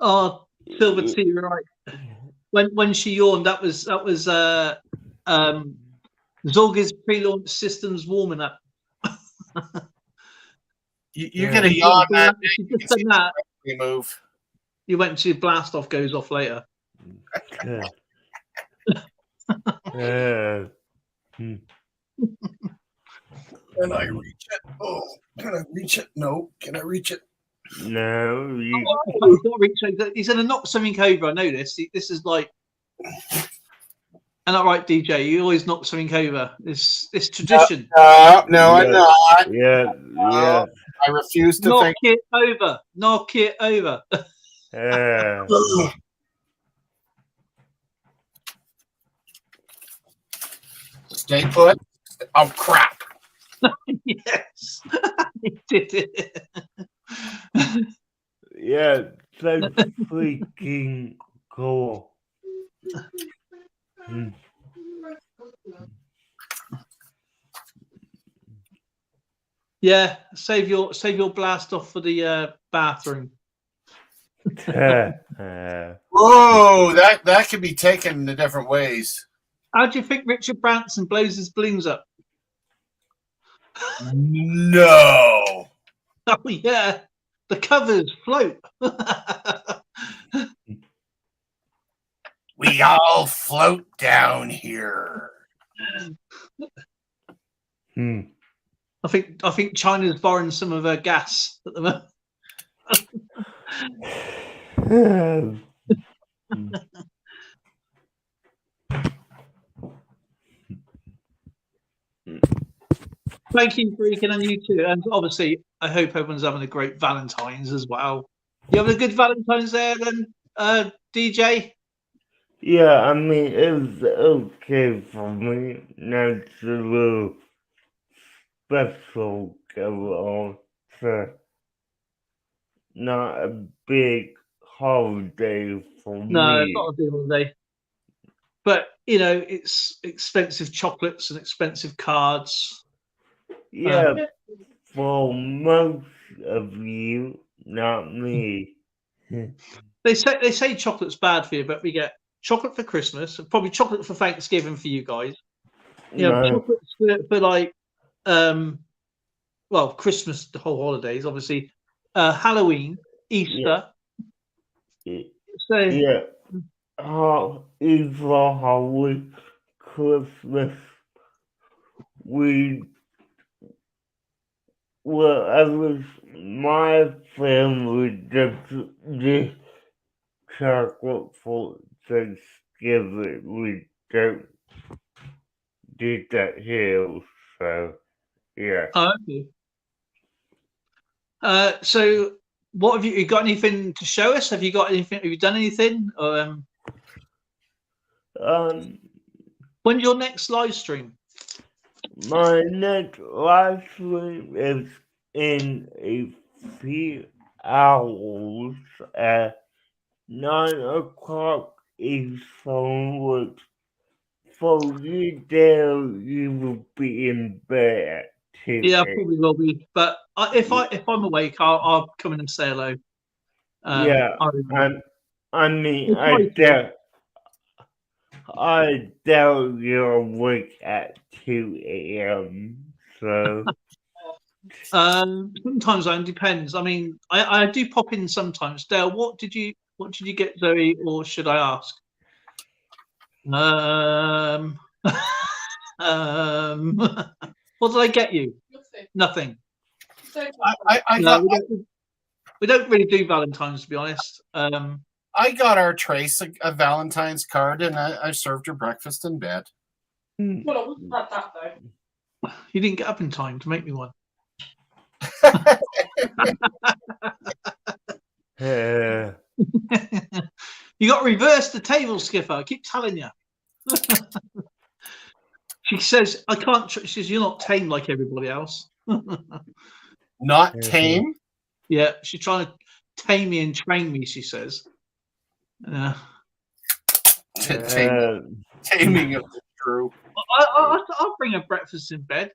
Oh, Silver Tea, you're right. When she yawned, that was Zorga's pre-launch systems warming up. you're gonna yawn, man. She just done that. Move. You went to blast off, goes off later. Can I reach it? Oh, can I reach it? No. Can I reach it? No. He's going to knock something over. I know this. This is like, and that right, DJ? You always knock something over. This tradition. No, I'm not. Yeah. I refuse to knock think. it over. Knock it over. Stay put. Oh crap! Yes, he did it. Yeah, so freaking cool. Yeah, save your blast off for the bathroom. Whoa, that could be taken in different ways. How do you think Richard Branson blows his balloons up? No. Oh yeah, the covers float. We all float down here. I think China's borrowing some of her gas at the moment. Thank you, Freakin', and you too. And obviously, I hope everyone's having a great Valentine's as well. You having a good Valentine's there, then, DJ? Yeah, I mean, it was okay for me. Not a little special go on. So not a big holiday for me. No, not a big holiday. But, you know, it's expensive chocolates and expensive cards. Yeah, for most of you, not me. They say chocolate's bad for you, but we get chocolate for Christmas, probably chocolate for Thanksgiving for you guys. You know, chocolates for like, well, Christmas, the whole holidays, obviously, Halloween, Easter. Yeah. So Yeah. Easter, Halloween, Christmas, my family just chocolate for Thanksgiving. We don't do that here, so yeah. Okay. So what have you got anything to show us? Have you got anything? Have you done anything? When's your next live stream? My next live stream is in a few hours at 9 o'clock Eastern, which for you there, you will be in bed. Yeah, I probably will be. But if I'm awake, I'll come in and say hello. Yeah, I mean, I doubt you'll wake at 2 a.m. So Sometimes it depends. I mean, I do pop in sometimes. Dale, what did you get, Zoe, or should I ask? What did I get you? Nothing. Nothing. Don't I No, got we don't really do Valentine's, to be honest. I got our Trace a Valentine's card, and I served her breakfast in bed. Well, I wouldn't have that though. You didn't get up in time to make me one. uh, You got to reverse the table, Skipper. I keep telling you. She says, "I can't." She says, "You're not tame like everybody else." Not Mhm. tame. Yeah, she's trying to tame me and train me. She says. Taming of the shrew. I'll bring her breakfast in bed,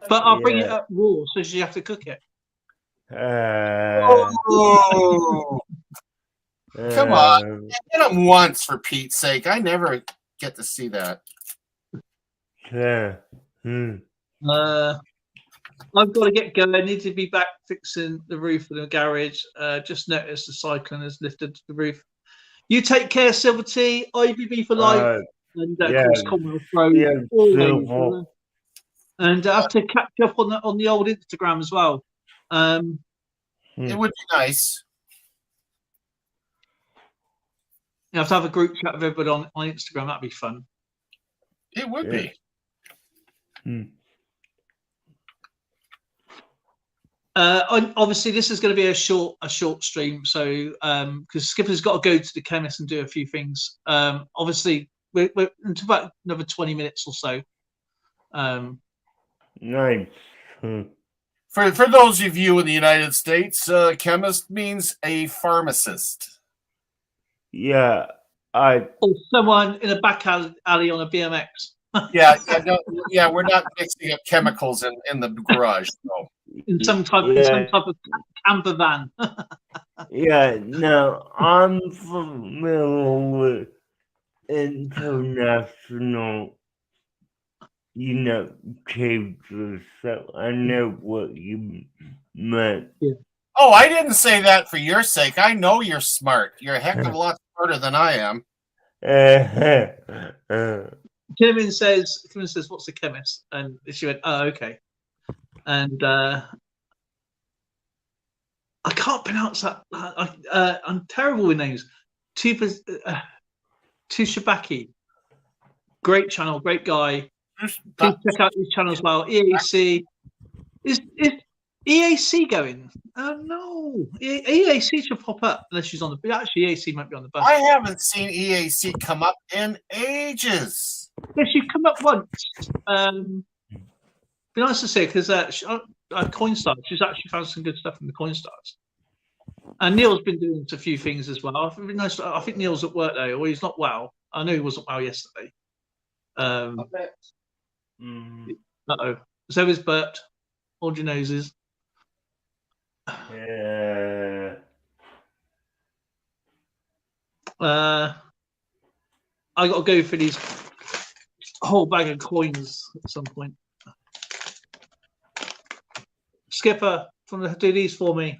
but I'll bring it Yeah. up raw, so she have to cook it. Oh, come on. Get them once for Pete's sake. I never get to see that. I've got to get going. I need to be back fixing the roof of the garage. Just noticed the cyclone has lifted the roof. You take care, Silver T. IBB for life, and of yeah, course Commonwealth Road. yeah, Always, Silver. and I have to catch up on the old Instagram as well. It would be nice. You have to have a group chat with everybody on Instagram. That'd be fun. It would Yeah. be. Obviously, this is going to be a short stream, so because Skipper's got to go to the chemist and do a few things. Obviously, we're into about another 20 minutes or so. Nice. For those of you in the United States, chemist means a pharmacist. Yeah, Or someone in a back alley on a BMX. Yeah, we're not mixing up chemicals in the garage. No. In some type of camper van. Yeah, no, I'm familiar with international, cases, so I know what you meant. Oh, I didn't say that for your sake. I know you're smart. You're a heck of a lot smarter than I am. Kim says, "What's a chemist?" And she went, "Oh, okay." And I can't pronounce that. I'm terrible with names. Tushabaki. Great channel, great guy. Please check out his channel as well. EAC. Is EAC going? No. EAC should pop up unless she's on the. Actually, EAC might be on the bus. I haven't seen EAC come up in ages. Yeah, she'd come up once. Be nice to see because Coinstar. She's actually found some good stuff in the Coinstars. And Neil's been doing a few things as well. I think Neil's at work though, or he's not well. I know he wasn't well yesterday. Uh-oh. So is Bert. Hold your noses. Yeah. I got to go for these whole bag of coins at some point. Skipper, do these for me.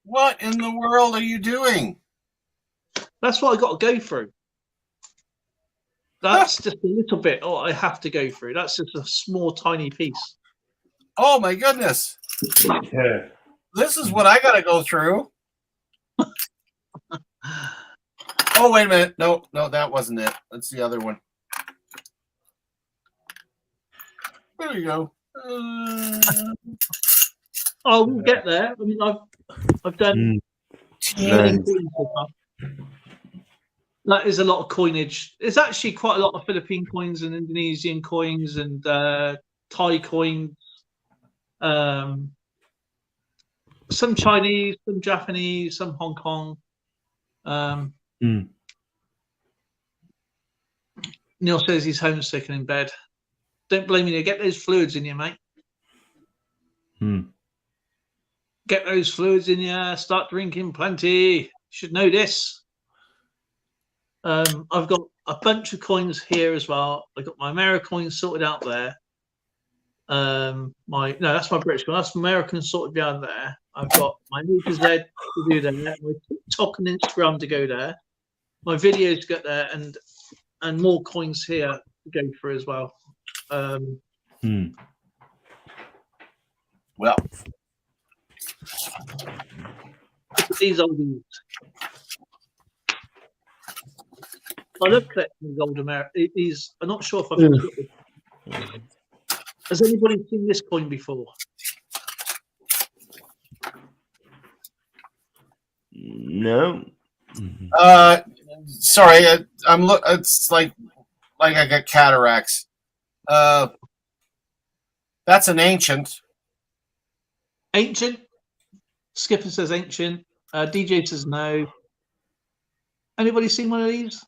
What in the world are you doing? That's what I got to go through. That's just a little bit. Oh, I have to go through. That's just a small, tiny piece. Oh my goodness. Yeah. This is what I got to go through. Oh, wait a minute. No, that wasn't it. That's the other one. There you go. Oh, we'll get there. I mean, I've done. That is a lot of coinage. There's actually quite a lot of Philippine coins and Indonesian coins and Thai coins. Some Chinese, some Japanese, some Hong Kong. Neil says he's homesick and in bed. Don't blame me. Get those fluids in you, mate. Get those fluids in you. Start drinking plenty. should know this. I've got a bunch of coins here as well. I've got my Americoin sorted out there. No, that's my British coin. That's American sorted down there. I've got my Nuka Z to do there, my TikTok and Instagram to go there, my videos to get there, and more coins here to go through as well. Well, These oldies. I love collecting these old American. These. I'm not sure if I've. Has anybody seen this coin before? No. Sorry, I'm look. It's like I got cataracts. That's an ancient. Ancient. Skipper says ancient. DJ says no. Anybody seen one of these?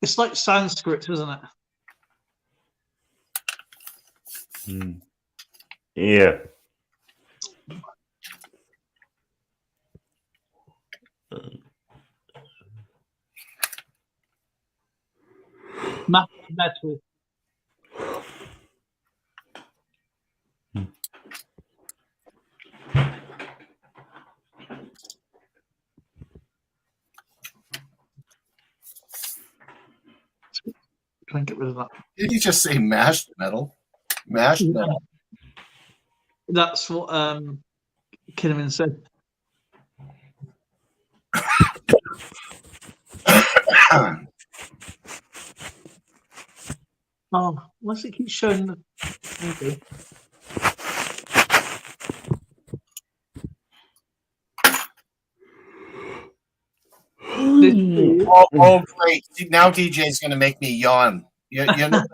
It's like Sanskrit, isn't it? Yeah. Metal. Try and get rid of that. Did you just say mashed metal? Mashed metal. That's what Kinnaman said. Oh, why does it keep showing the? Okay. Oh, great! Now DJ's going to make me yawn. You know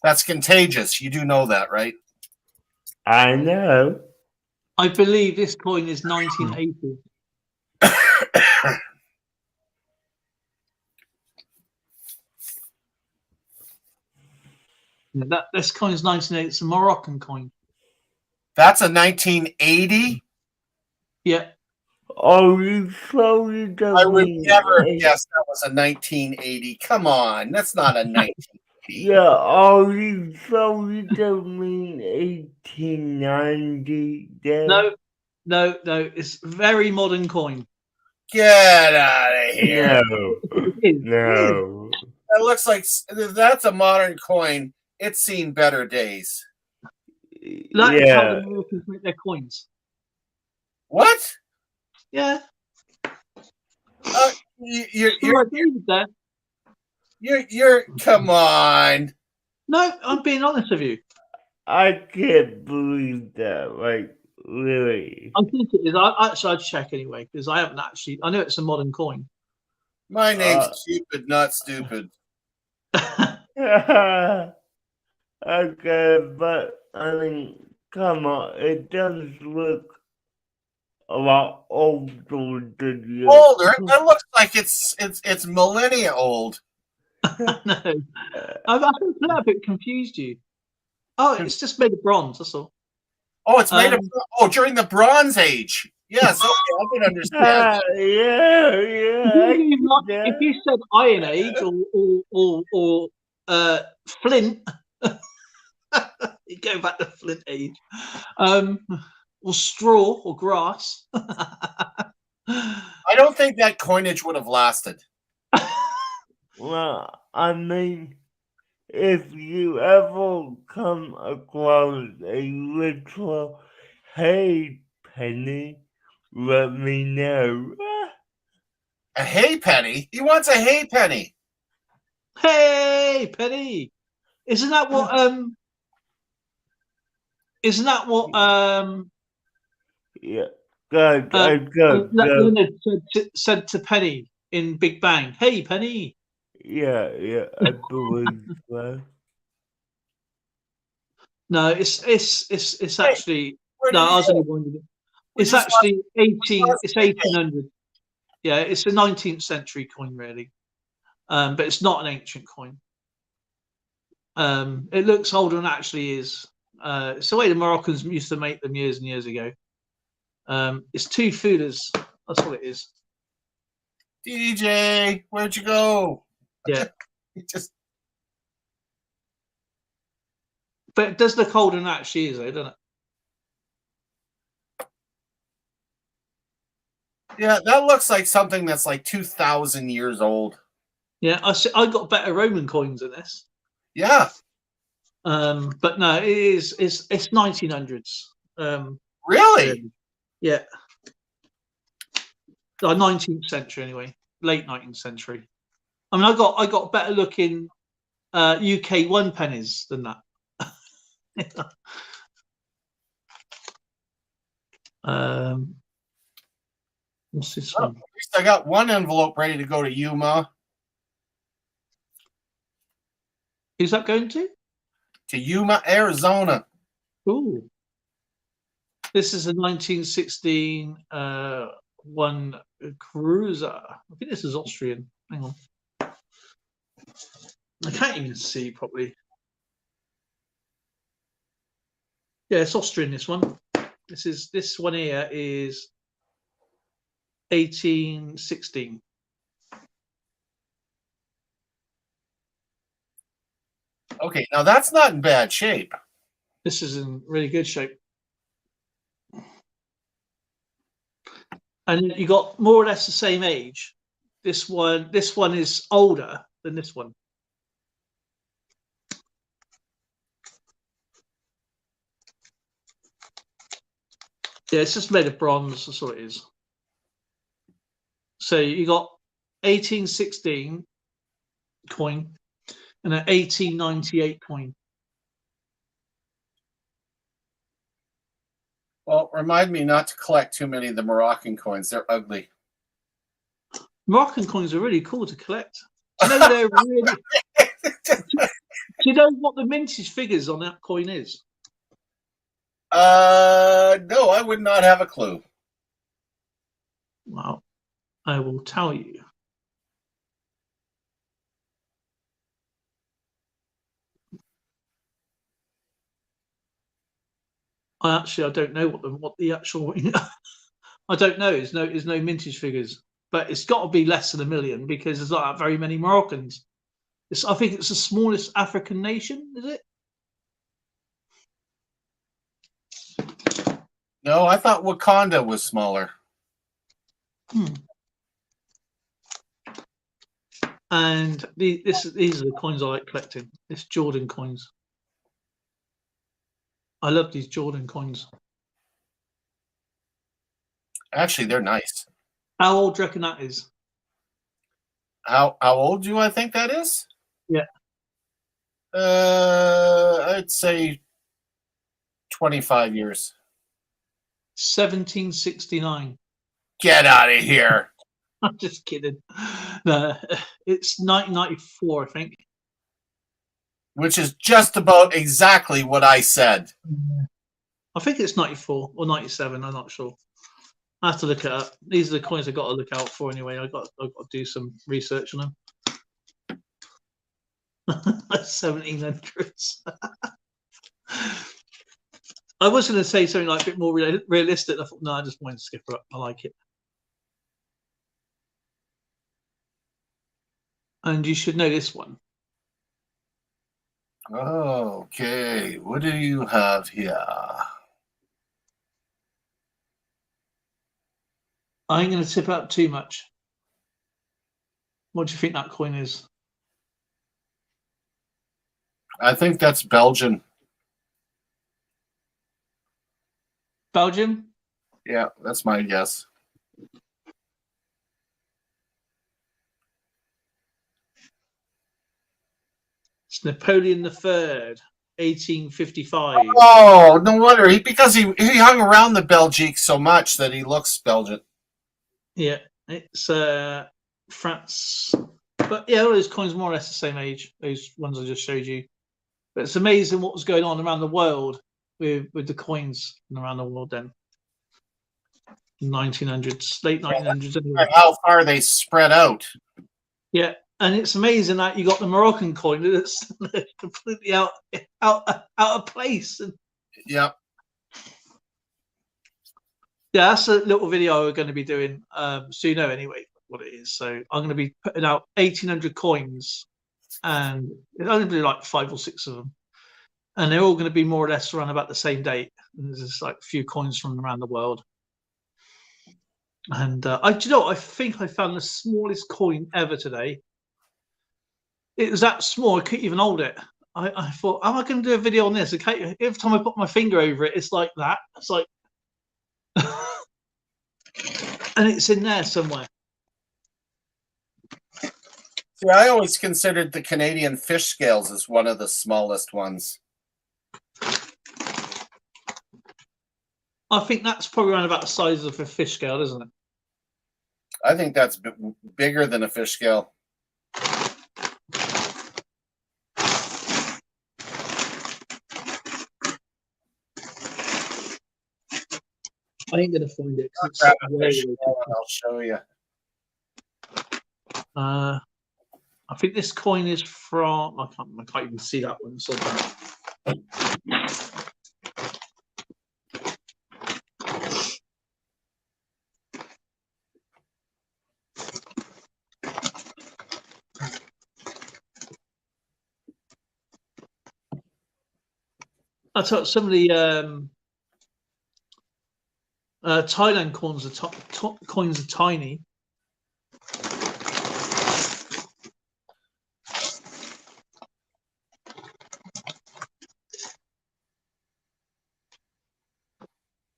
that's contagious. You do know that, right? I know. I believe this coin is 1980. This coin is 1980. It's a Moroccan coin. That's a 1980. Yeah. Oh, you slowly don't. I would never guess that was a 1980. Come on, that's not a 1980. Yeah, oh, you slowly don't mean 1890. No. It's a very modern coin. Get out of here! No. That looks like that's a modern coin. It's seen better days. That is how the Americans make their coins. What? Yeah. You're come on. No, I'm being honest with you. I can't believe that. Like, really. I think it is. I'd check anyway because I haven't actually. I know it's a modern coin. My name's Stupid, not stupid. Okay, but I mean, come on, it does look a lot older than you. Older? It looks like it's millennia old. No, I think that bit confused you. Oh, it's just made of bronze. That's all. Oh, it's made of during the Bronze Age. Yes, okay, I can understand. If you said Iron Age or Flint, you go back to Flint Age, or straw or grass. I don't think that coinage would have lasted. Well, I mean, if you ever come across a literal hey penny, let me know. A hay penny? He wants a hay penny. Hey, penny! Isn't that what? Yeah. Go. Leonard said to Penny in Big Bang. Hey, Penny. Yeah, I believe so. No, it's actually no. I was only wondering. It's actually 18. It's 1800. Yeah, it's a 19th century coin, really, but it's not an ancient coin. It looks older than it actually is. It's the way the Moroccans used to make them years and years ago. It's two Fudas. That's what it is. DJ, where'd you go? Yeah. You just But it does look older than that she is, though, doesn't it? yeah, that looks like something that's like 2,000 years old. Yeah, I got better Roman coins than this. Yeah, But no, it's 1900s. really? Yeah. 19th century anyway, late 19th century. I mean, I got better looking UK 1 pennies than that. What's this Oh, one? at least I got one envelope ready to go to Yuma. Who's that going to? To Yuma, Arizona. Ooh. This is a 1916 one cruiser. I think this is Austrian. Hang on. I can't even see properly. Yeah, it's Austrian, this one. This one here is 1816. Okay, now that's not in bad shape. This is in really good shape. And you got more or less the same age. This one is older than this one. Yeah, it's just made of bronze. That's what it is. So you got 1816 coin and an 1898 coin. Well, remind me not to collect too many of the Moroccan coins. They're ugly. Moroccan coins are really cool to collect. Do you know they're really? Do you know what the mintage figures on that coin is? No, I would not have a clue. Well, I will tell you. I don't know what the actual. I don't know. There's no mintage figures, but it's got to be less than 1 million because there's not that very many Moroccans. I think it's the smallest African nation, is it? No, I thought Wakanda was smaller. And these are the coins I like collecting. It's Jordan coins. I love these Jordan coins. Actually, they're nice. How old do you reckon that is? How old do I think that is? Yeah. I'd say 25 years. 1769. Get out of here. I'm just kidding. No, it's 1994, I think. Which is just about exactly what I said. I think it's 94 or 97. I'm not sure. I have to look it up. These are the coins I've got to look out for anyway. I've got to do some research on them. 1700s. I was going to say something like a bit more realistic. I thought, no, I just wanted to skip it up. I like it. And you should know this one. Okay, what do you have here? I ain't going to tip out too much. What do you think that coin is? I think that's Belgian. Belgium? Yeah, that's my guess. It's Napoleon III, 1855. Oh, no wonder. Because he hung around the Belgique so much that he looks Belgian. Yeah, it's France. But yeah, all those coins more or less the same age. Those ones I just showed you. But it's amazing what was going on around the world with the coins around the world then. 1900s, late 1900s. Anyway. How far they spread out. Yeah, and it's amazing that you got the Moroccan coin that's completely out of place. And Yep. Yeah, that's a little video we're going to be doing. So you know anyway what it is. So I'm going to be putting out 1,800 coins, and it's only be like 5 or 6 of them, and they're all going to be more or less around about the same date. And there's just like a few coins from around the world. And do you know what? I think I found the smallest coin ever today. It was that small, I couldn't even hold it. I thought, am I going to do a video on this? Okay, every time I put my finger over it, it's like that. It's like, and it's in there somewhere. See, I always considered the Canadian fish scales as one of the smallest ones. I think that's probably around about the size of a fish scale, isn't it? I think that's bigger than a fish scale. I ain't gonna find it. 'Cause Grab it's a way, fish way scale and I'll show you. I think this coin is from. I can't even see that one. So I thought some of the Thailand coins are tiny.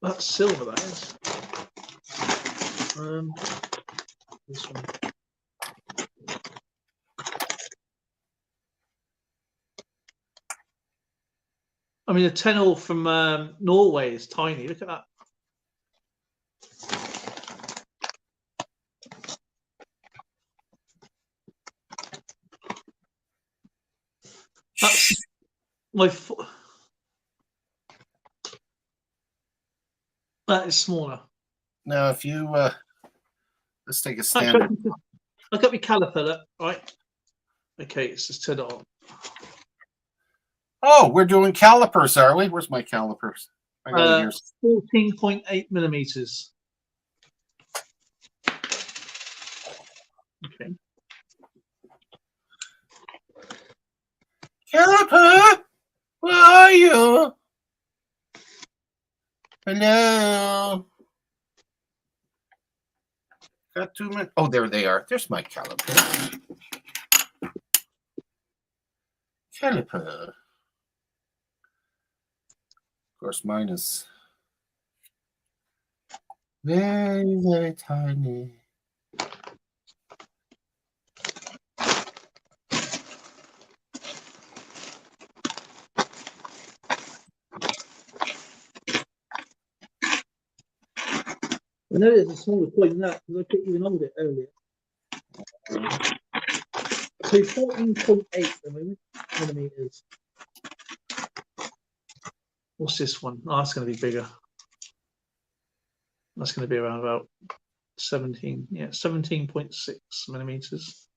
That's silver, that is. This one. I mean, the 10 from Norway is tiny. Look at that. That's my foot. That is smaller. Now, if you let's take a Actually, stand. I got my caliper, look, right? Okay, it's just turned it on. Oh, we're doing calipers, are we? Where's my calipers? I got it here. 14.8 millimeters. Okay. Caliper, where are you? Hello. Got 2 minutes. Oh, there they are. There's my caliper. Caliper. Of course, mine is very, very tiny. I know there's a smaller coin than that because I couldn't even hold it earlier. So 14.8 millimeters. What's this one? Oh, that's going to be bigger. That's going to be around about 17. Yeah, 17.6 millimeters.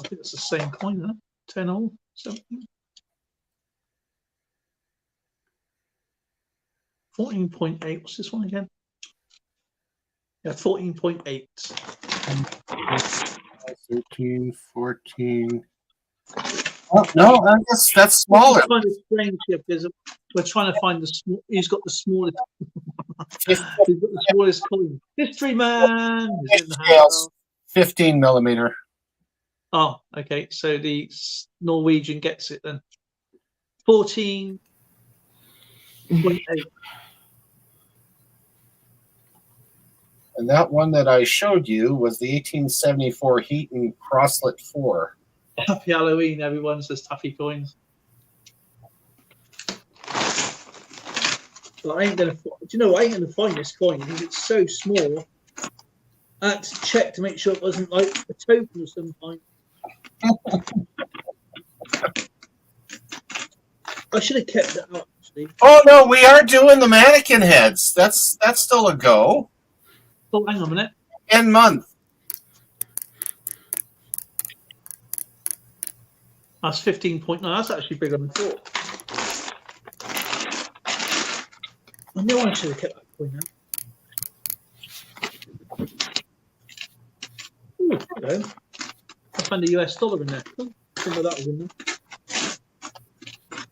I think it's the same coin, huh? 10 all, 17. 14.8. What's this one again? Yeah, 14.8. 13, 14. Oh, no, I guess that's smaller. It's kind of strange here because we're trying to find the small. Who's got the smallest? Who's got the smallest coin? History man. Is in the house. 15 millimeter. Oh, okay. So the Norwegian gets it then. 14.8. And that one that I showed you was the 1874 Heaton Crosslet 4. Happy Halloween, everyone, says Taffy Coins. But I ain't gonna. Do you know? I ain't gonna find this coin because it's so small. I had to check to make sure it wasn't like a token of some kind. I should have kept it up. Actually. Oh no, we are doing the mannequin heads. That's still a go. Oh, hang on a minute. End month. That's 15.9. That's actually bigger than I thought. I knew I should have kept that coin now. Ooh, hello. I found a US dollar in there. Oh, I didn't know that was in there.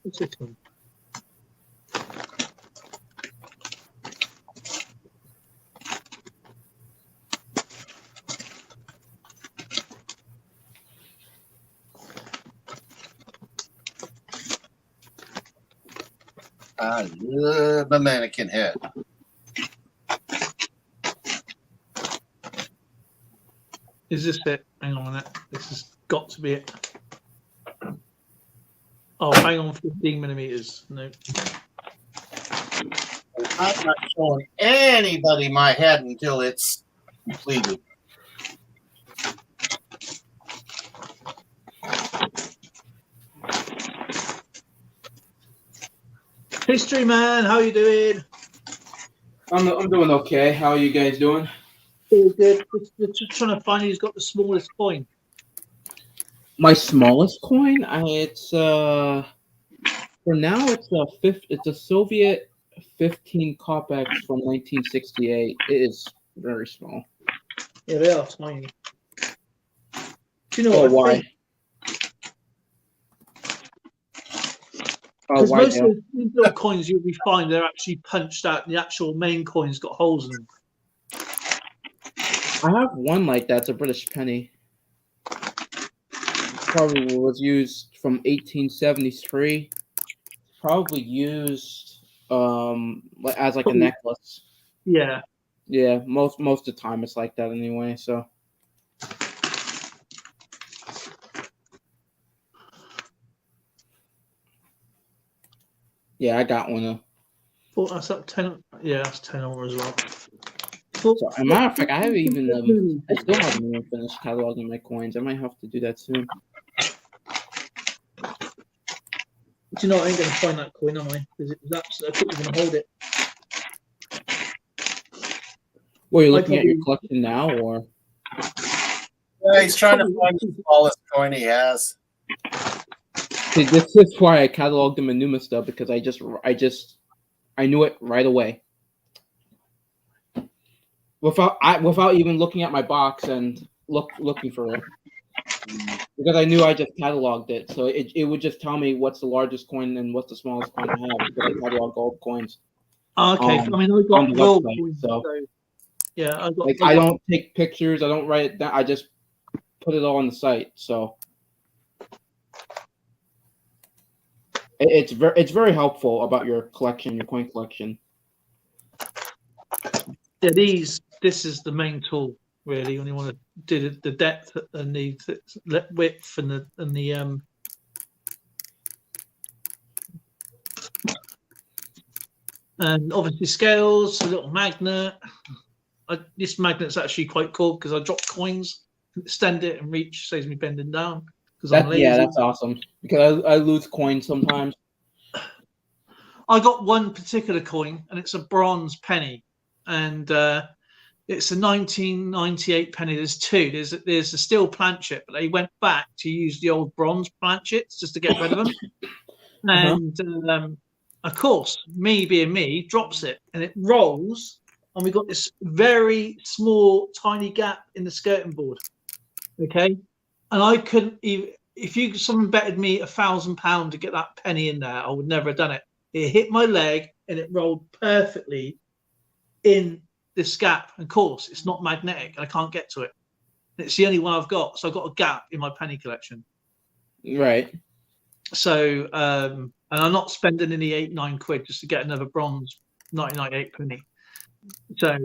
What's this one? I love a mannequin head. Is this it? Hang on a minute. This has got to be it. Oh, hang on, 15 millimeters. No. I'm not showing anybody my head until it's completed. History man, how you doing? I'm doing okay. How are you guys doing? All good. We're just trying to find who's got the smallest coin. My smallest coin, it's for now it's a Soviet 15 Kopecks from 1968. It is very small. Yeah, they are tiny. Do you know Oh, what? why? Oh, Because why? most of these little coins you'll be find they're actually punched out. The actual main coin's got holes in them. I have one like that. It's a British penny. Probably was used from 1873. Probably used as like a necklace. Yeah. Yeah, most of the time it's like that anyway. So. Yeah, I got one. Oh, that's up 10. Yeah, that's 10 over as well. So, as a matter of fact, I have even I still haven't even finished cataloging my coins. I might have to do that soon. Do you know, I ain't going to find that coin, am I? Because it was absolutely, I couldn't even hold it. Well, you're looking at your collection now, or? Yeah, he's trying to find the smallest coin he has. See, this is why I cataloged the Manuma stuff, because I knew it right away. Without even looking at my box and looking for it. Because I knew I just cataloged it, so it would just tell me what's the largest coin and what's the smallest coin I have, because I catalog gold coins. Okay, I mean, I on got the gold website, coins, so yeah, I got. like I don't take pictures, I don't write it down, I just put it all on the site. So it's very helpful about your collection, your coin collection. Yeah, this is the main tool really when you want to do the depth and the width and the and obviously scales, a little magnet. This magnet's actually quite cool because I drop coins, extend it and reach, saves me bending down. Yeah, that's awesome because I lose coins sometimes. I got one particular coin and it's a bronze penny, and it's a 1998 penny. There's two. There's a steel planchet, but they went back to use the old bronze planchets just to get rid of them. And of course, me being me, drops it and it rolls, and we got this very small, tiny gap in the skirting board. Okay, and I couldn't even. If someone betted me £1,000 to get that penny in there, I would never have done it. It hit my leg and it rolled perfectly in this gap. Of course, it's not magnetic and I can't get to it. It's the only one I've got, so I've got a gap in my penny collection. Right. So, and I'm not spending any £8-9 quid just to get another bronze 1998 penny. So,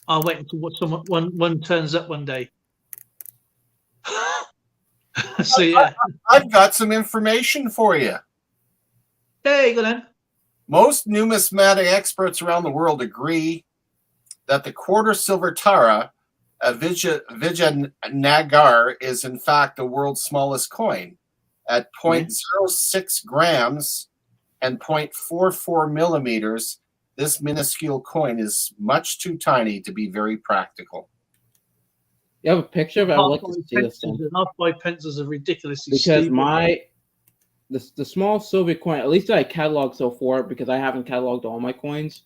I'll wait until one turns up one day. So yeah, I've got some information for you. Hey, go then. Most numismatic experts around the world agree that the quarter silver Tara of Vijayanagar is in fact the world's smallest coin. At 0.06 grams and 0.44 millimeters, this minuscule coin is much too tiny to be very practical. You have a picture of it? I'd like to Half-boy see this pencils, thing. and half-boy pencils are ridiculously Because stupid. the small Soviet coin, at least that I cataloged so far, because I haven't cataloged all my coins.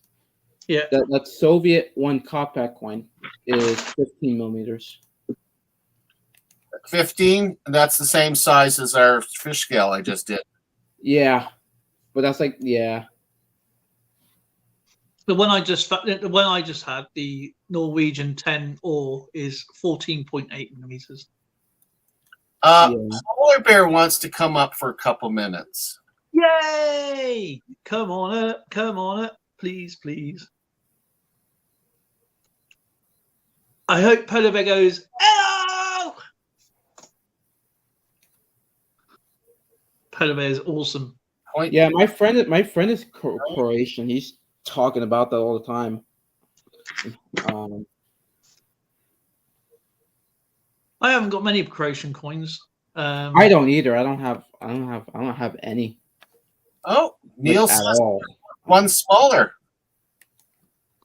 Yeah. That Soviet 1 Kopeck coin is 15 millimeters. 15, and that's the same size as our fish scale I just did. Yeah, but that's like, yeah. The one I just had, the Norwegian 10 ore, is 14.8 millimeters. Yeah. Polar Bear wants to come up for a couple minutes. Yay! Come on up, please, please. I hope Polar Bear goes, hello! Polar Bear is awesome. Point. Yeah, my friend is Croatian. He's talking about that all the time. I haven't got many Croatian coins. I don't either. I don't have any. Oh, Neil like, at says all. one smaller.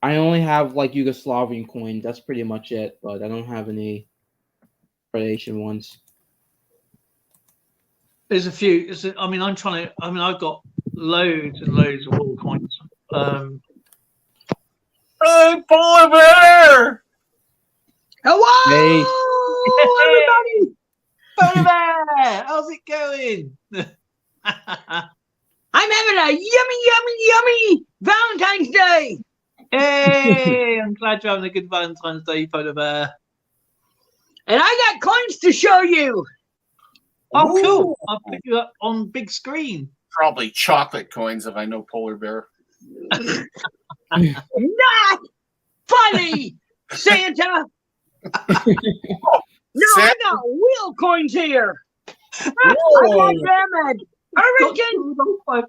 I only have like Yugoslavian coins. That's pretty much it. But I don't have any Croatian ones. There's a few. I've got loads and loads of war coins. Hey, Polar Bear! Hello, Hey. everybody! Polar Bear, how's it going? I'm having a yummy Valentine's Day. Hey, I'm glad you're having a good Valentine's Day, Polar Bear. And I got coins to show you. Oh, Ooh. cool! I'll put you up on big screen. Probably chocolate coins if I know Polar Bear. Not funny, Santa. No, I got real coins here. I got them at Hurricane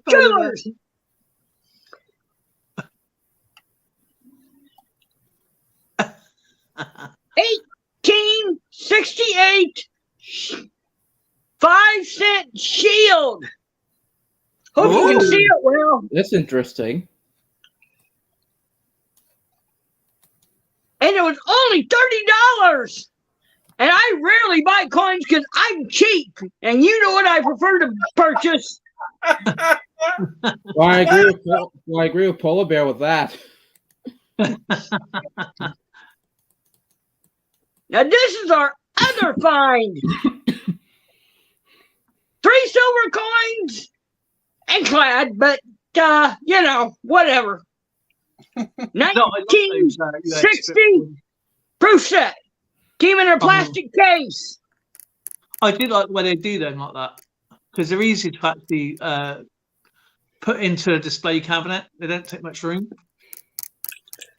Jewelers. $18.68 5-cent shield. Hope you can Ooh. see it well. That's interesting. And it was only $30. And I rarely buy coins because I'm cheap. And you know what I prefer to purchase. Well, I agree with Polar Bear with that. Now this is our other find. 3 silver coins and clad, but whatever. No, I love those, 1960 proof set. Came in a plastic case. I do like the way they do them like that because they're easy to actually put into a display cabinet. They don't take much room.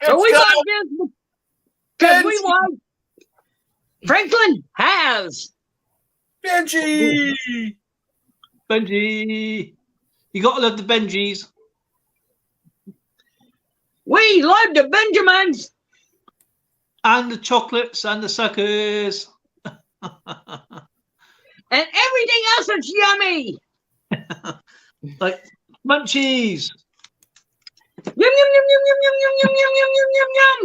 So we Let's got go. this because we want Franklin has. Benji! Benji, you gotta love the Benjis. We love the Benjamins. And the chocolates and the suckers. And everything else that's yummy. Like munchies. Yum, yum, yum, yum, yum, yum, yum, yum, yum, yum, yum, yum.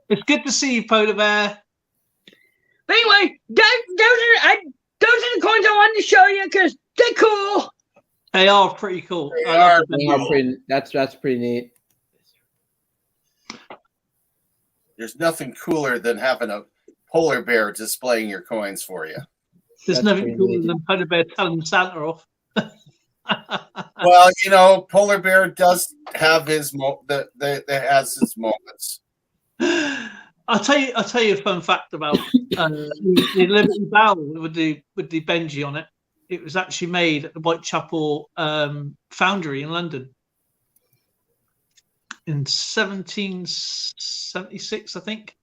It's good to see you, Polar Bear. But anyway, those are the coins I wanted to show you because they're cool. They are pretty cool. They I love are. the Yeah, Benjis. that's pretty neat. There's nothing cooler than having a Polar Bear displaying your coins for you. There's That's nothing pretty cooler neat. than Polar Bear telling Santa off. Well, Polar Bear does have his has his moments. I'll tell you a fun fact about the Liberty Bell with the Benji on it. It was actually made at the Whitechapel Foundry in London in 1776, I think.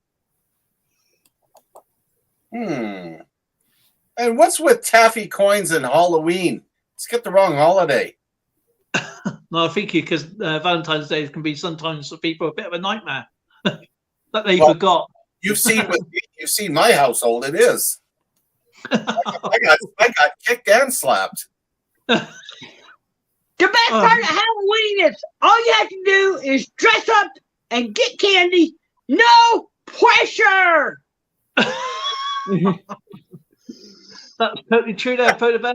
And what's with taffy coins and Halloween? Let's get the wrong holiday. No, I think because Valentine's Day can be sometimes for people a bit of a nightmare that they Well, forgot. You've seen my household. It is. I got kicked and slapped. The best part of Halloween is all you have to do is dress up and get candy. No pressure. That's totally true there, Polar Bear.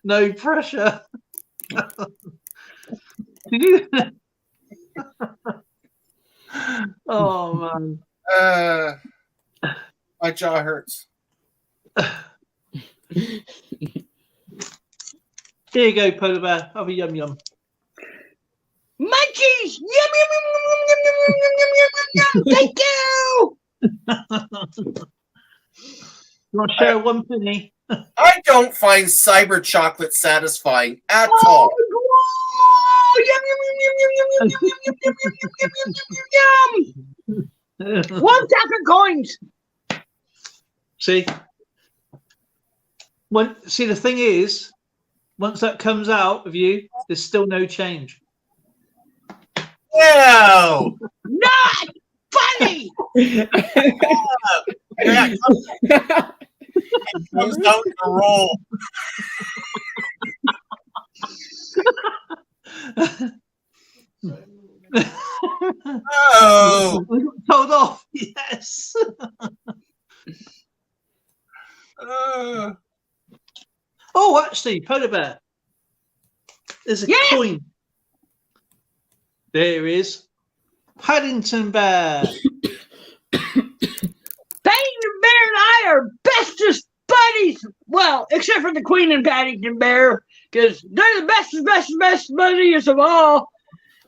No pressure. Did you? Oh man. My jaw hurts. Here you go, Polar Bear. Have a yum yum. Munchies! Yum, yum, yum, yum, yum, yum, yum, yum, yum, yum, yum. Thank you! You want to share one penny? I don't find cyber chocolate satisfying at all. Oh, yum, yum, yum, yum, yum, yum, yum, yum, yum, yum, yum, yum, yum, yum. 1 second coins. See? See, the thing is, once that comes out of you, there's still no change. No. Not funny. Yeah, it comes out in a roll. Oh. We got told off. Yes. Oh, actually, Polar Bear. There's a Yeah. coin. There is. Paddington Bear. Paddington Bear and I are bestest buddies. Well, except for the Queen and Paddington Bear, because they're the best buddies of all.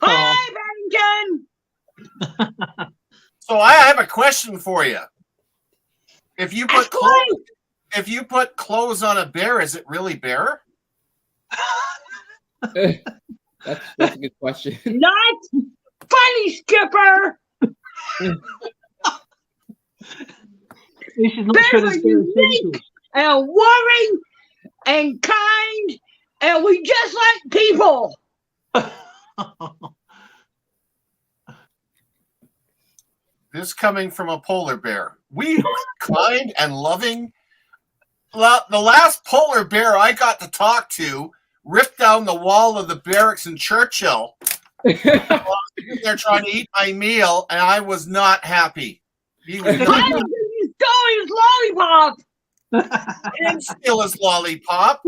Hi, Paddington. So I have a question for you. If you put clothes on a bear, is it really bear? That's a good question. Not funny, Skipper. This is not Bears good are as unique and warring and kind, and we just like people. This coming from a polar bear. We are kind and loving. The last polar bear I got to talk to ripped down the wall of the barracks in Churchill. They're trying to eat my meal, and I was not happy. He was Why not don't you stole his lollipop? I didn't steal his lollipop.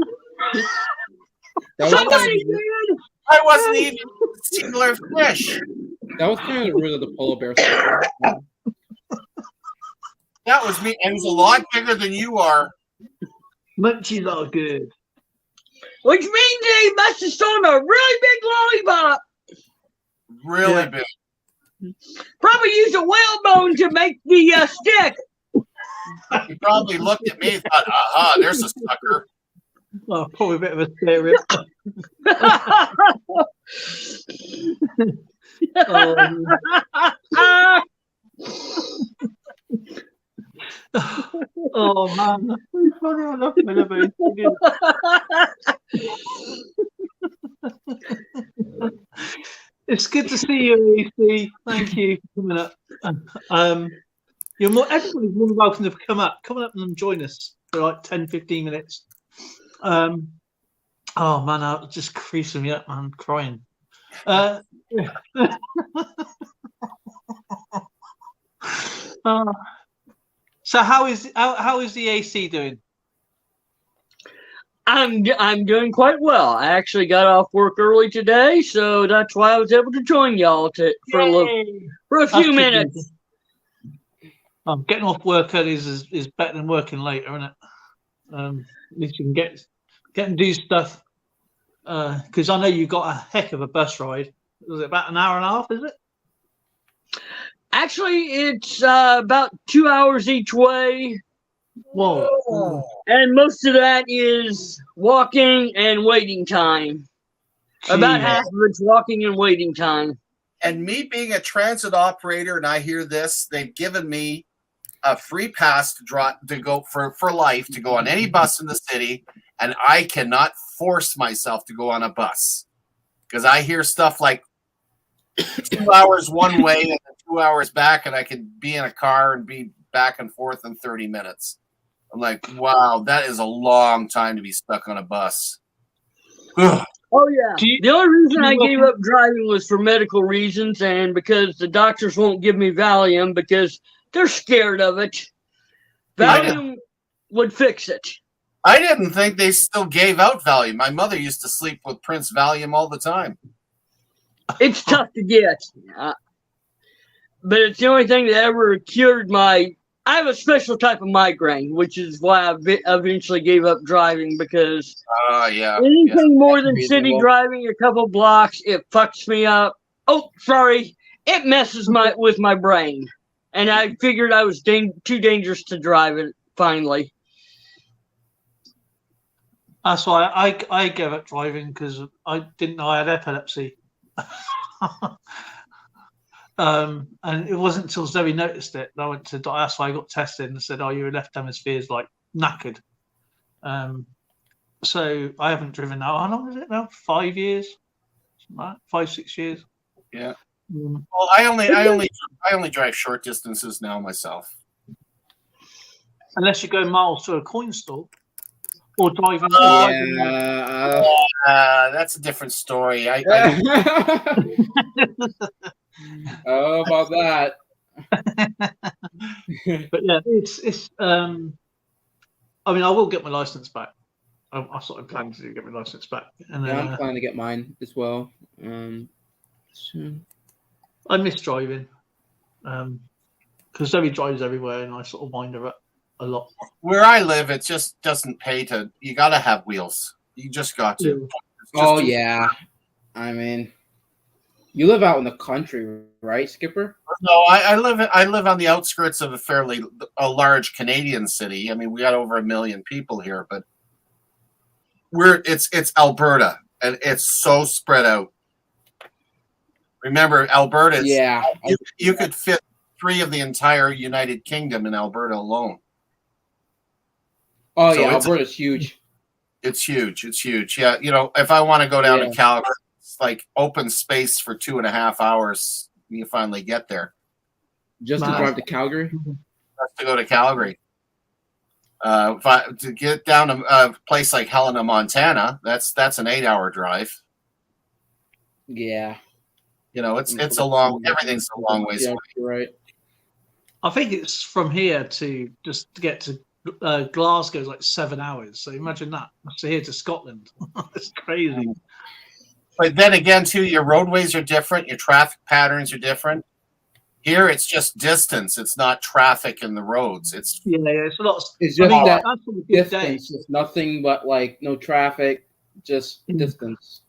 That Somebody did. I wasn't eating singular fish. was kind of rude of the polar bear. Stuff. That was me, and he's a lot bigger than you are. Munchies are good. Which means they must have stolen a really big lollipop. Really Yeah. big. Probably used a whalebone to make the stick. He probably looked at me and thought, aha, there's a sucker. Oh, probably a bit of a scare rip. Oh man, that's so funny. I love Polar Bear. It's good to see you, AC. Thank you for coming up. Everybody's more than welcome to come up and join us for like 10-15 minutes. Oh man, I'm just creasing me up, man, crying. So how is the AC doing? I'm doing quite well. I actually got off work early today, so that's why I was able to join y'all for a That's few good minutes. news. Getting off work early is better than working later, isn't it? At least you can get and do stuff. Because I know you got a heck of a bus ride. Was it about an hour and a half? Is it? Actually, it's about 2 hours each way, Whoa. and most of that is walking and waiting time. About Jeez. half of it's walking and waiting time. And me being a transit operator, and I hear this, they've given me a free pass to go for life to go on any bus in the city, and I cannot force myself to go on a bus because I hear stuff like 2 hours one way and 2 hours back, and I could be in a car and be back and forth in 30 minutes. I'm like, wow, that is a long time to be stuck on a bus. Ugh. Oh yeah. Do you- The only reason do I you gave reckon- up driving was for medical reasons and because the doctors won't give me Valium because they're scared of it. Yeah. Valium would fix it. I didn't think they still gave out Valium. My mother used to sleep with Prince Valium all the time. It's tough to get. But it's the only thing that ever cured my. I have a special type of migraine, which is why I eventually gave up driving because Yeah. anything more than city Reasonable. driving a couple blocks, it fucks me up. Oh, sorry, it messes with my brain, and I figured I was too dangerous to drive it. Finally, That's why I gave up driving because I didn't know I had epilepsy. And it wasn't until Zoe noticed it that I went to. That's why I got tested and said, "Oh, your left hemisphere is like knackered." So I haven't driven now. How long is it now? 5 years, 5, 6 years. Yeah. Mm. Well, I only drive short distances now myself. Unless you go miles to a coin store or driving. Yeah. That's a different story. Oh, about that. But yeah, it's. I mean, I will get my license back. I sort of plan to get my license back, and Yeah, I'm planning to get mine as well. Soon. I miss driving, because Zoe drives everywhere, and I sort of wind her up a lot. Where I live, it just doesn't pay to. You got to have wheels. You just got to. It's just Oh too- yeah, I mean, you live out in the country, right, Skipper? No, I live on the outskirts of a large Canadian city. I mean, we got over 1 million people here, but it's Alberta, and it's so spread out. Remember, Alberta. Yeah. You could fit 3 of the entire United Kingdom in Alberta alone. Oh So yeah, it's- Alberta's huge. It's huge. It's huge. Yeah, if I want to go down Yeah. to Calgary, it's like open space for 2.5 hours. You finally get there. Just to Wow. drive to Calgary. Just to go to Calgary. To get down to a place like Helena, Montana, that's an 8-hour drive. Yeah. It's a long. Everything's a long ways Yeah, away. you're right. I think it's from here to get to Glasgow is like 7 hours. So imagine that. So here to Scotland, it's crazy. But then again, too, your roadways are different. Your traffic patterns are different. Here, it's just distance. It's not traffic in the roads. It's Yeah, it's a lot. It's I just mean, that that's on a good day. distance. It's nothing but like no traffic, just distance.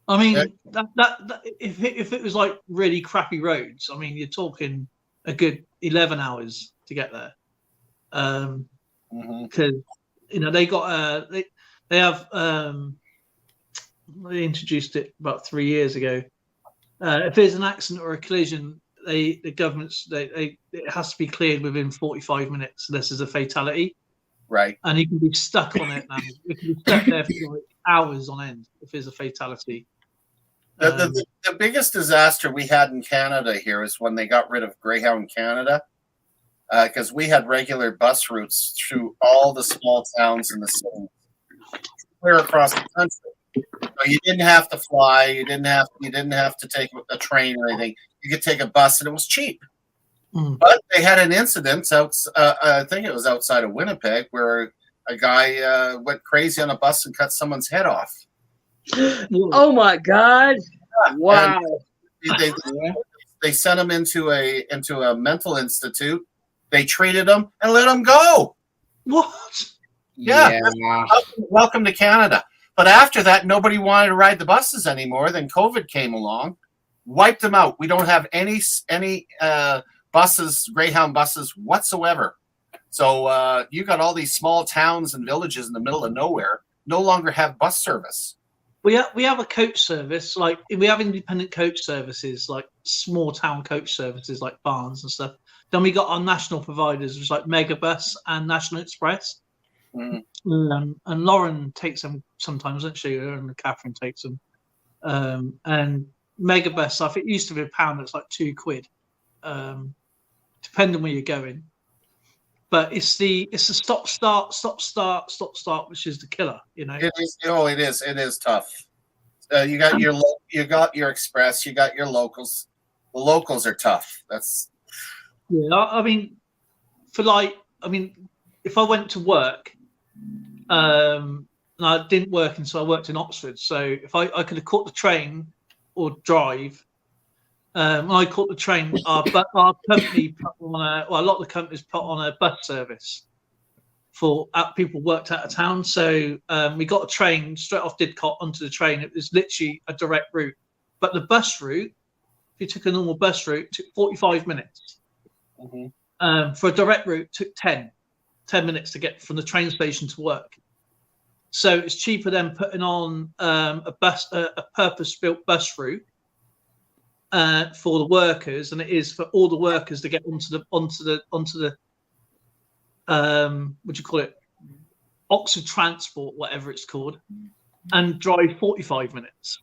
I mean, that if it was like really crappy roads, I mean, you're talking a good 11 hours to get there. Because they got they have they introduced it about 3 years ago. If there's an accident or a collision, the government's it has to be cleared within 45 minutes unless there's a fatality, right. and you can be stuck on it now. You can be stuck there for like hours on end if there's a fatality. The biggest disaster we had in Canada here is when they got rid of Greyhound Canada, because we had regular bus routes through all the small towns in the city, clear across the country. So you didn't have to fly. You didn't have to take a train or anything. You could take a bus, and it was cheap. Mm. But they had an incident I think it was outside of Winnipeg, where a guy went crazy on a bus and cut someone's head off. oh my God! Wow. They, they sent him into a mental institute. They treated him and let him go. What? Yeah. Welcome to Canada. But after that, nobody wanted to ride the buses anymore. Then COVID came along, wiped them out. We don't have any buses, Greyhound buses whatsoever. So you got all these small towns and villages in the middle of nowhere no longer have bus service. We have a coach service, like we have independent coach services, like small town coach services, like Barnes and stuff. Then we got our national providers, which is like Megabus and National Express. Mm. And Lauren takes them sometimes, doesn't she? And Catherine takes them. And Megabus, I think it used to be £1. It's like £2, depending where you're going. But it's the stop start, which is the killer. It is. Oh, it is. It is tough. You got your express. You got your locals. The locals are tough. That's Yeah, I mean, if I went to work, and I didn't work, and so I worked in Oxford. So if I could have caught the train or drive, when I caught the train, our company put on a lot of the companies put on a bus service for people worked out of town. So we got a train straight off Didcot onto the train. It was literally a direct route, but the bus route, if you took a normal bus route, took 45 minutes. For a direct route, took 10 minutes to get from the train station to work. So it's cheaper than putting on a purpose-built bus route for the workers than it is for all the workers to get onto the what do you call it, Oxford Transport, whatever it's called, and drive 45 minutes.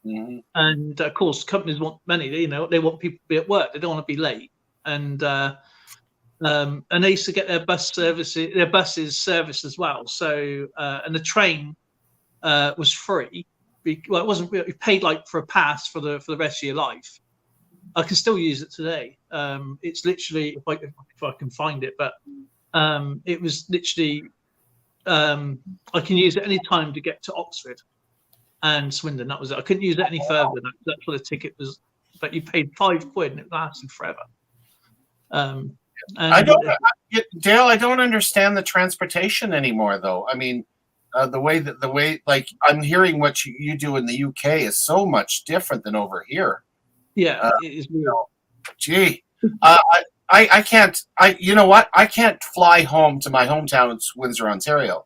And of course, companies want money. They want people to be at work. They don't want to be late. And they used to get their buses serviced as well. So and the train was free. Well, it wasn't. You paid like for a pass for the rest of your life. I can still use it today. It's literally if I can find it, but it was literally I can use it any time to get to Oxford and Swindon. That was it. I couldn't use it any further than that. That's what the ticket was. But you paid £5 and it lasted forever. Dale, I don't understand the transportation anymore, though. I mean, the way like I'm hearing what you do in the UK is so much different than over here. Yeah, it is weird. Gee, I can't. You know what? I can't fly home to my hometown in Windsor, Ontario.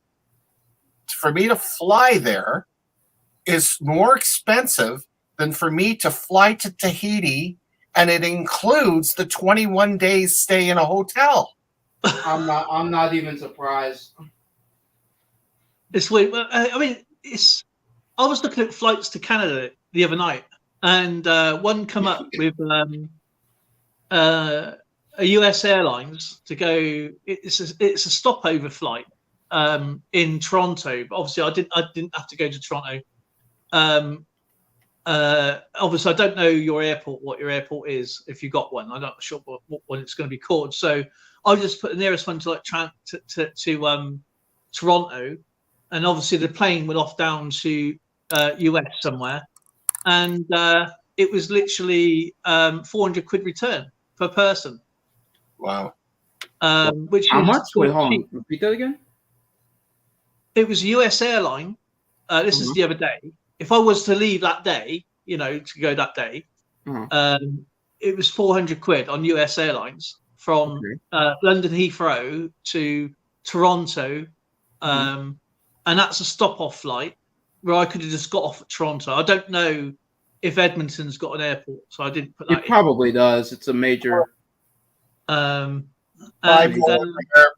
For me to fly there is more expensive than for me to fly to Tahiti, and it includes the 21 days stay in a hotel. I'm not even surprised. It's weird. I mean, I was looking at flights to Canada the other night, and one come up with a US Airlines to go. It's a stopover flight in Toronto. But obviously, I didn't have to go to Toronto. Obviously, I don't know your airport, what your airport is, if you got one. I'm not sure what one it's going to be called. So I just put the nearest one to Toronto, and obviously the plane went off down to US somewhere, and it was literally £400 return per person. Wow. Which How is much? Wait, hold cheap. on. Repeat that again. It was a US airline. This is the other day. If I was to leave that day, to go that day, it was £400 on US Airlines from London Heathrow to Toronto, and that's a stop-off flight where I could have just got off at Toronto. I don't know if Edmonton's got an airport, so I didn't put that. It probably does. It's a major. By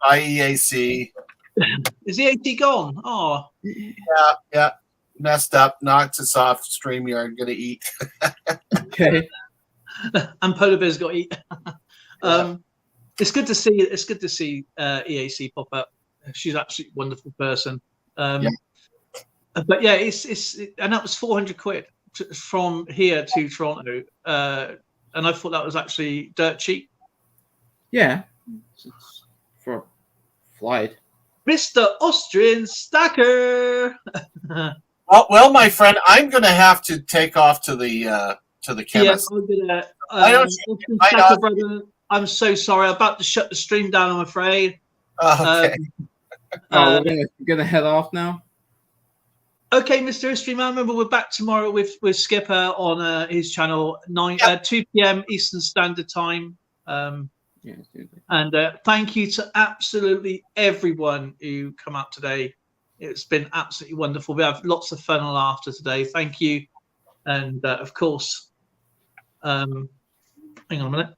EAC. Is the AT gone? Oh, Yeah. Messed up. Knocked us off. StreamYard. Gonna eat. Okay. and Polar Bear's got to eat. It's good to see. It's good to see EAC pop up. She's actually a wonderful person. But yeah, and that was £400 from here to Toronto, and I thought that was actually dirt cheap. Yeah. It's for flight. Mr. Austrian Stacker. Well, my friend, I'm gonna have to take off to the chemist. Yeah, Austrian Stacker, brother, I'm so sorry. I'm about to shut the stream down, I'm afraid. Okay. We're gonna head off now. Okay, Mr. History Man. Remember, we're back tomorrow with Skipper on his channel, 2 p.m. Eastern Standard Time. And thank you to absolutely everyone who come out today. It's been absolutely wonderful. We have lots of fun and laughter today. Thank you. And of course, hang on a minute.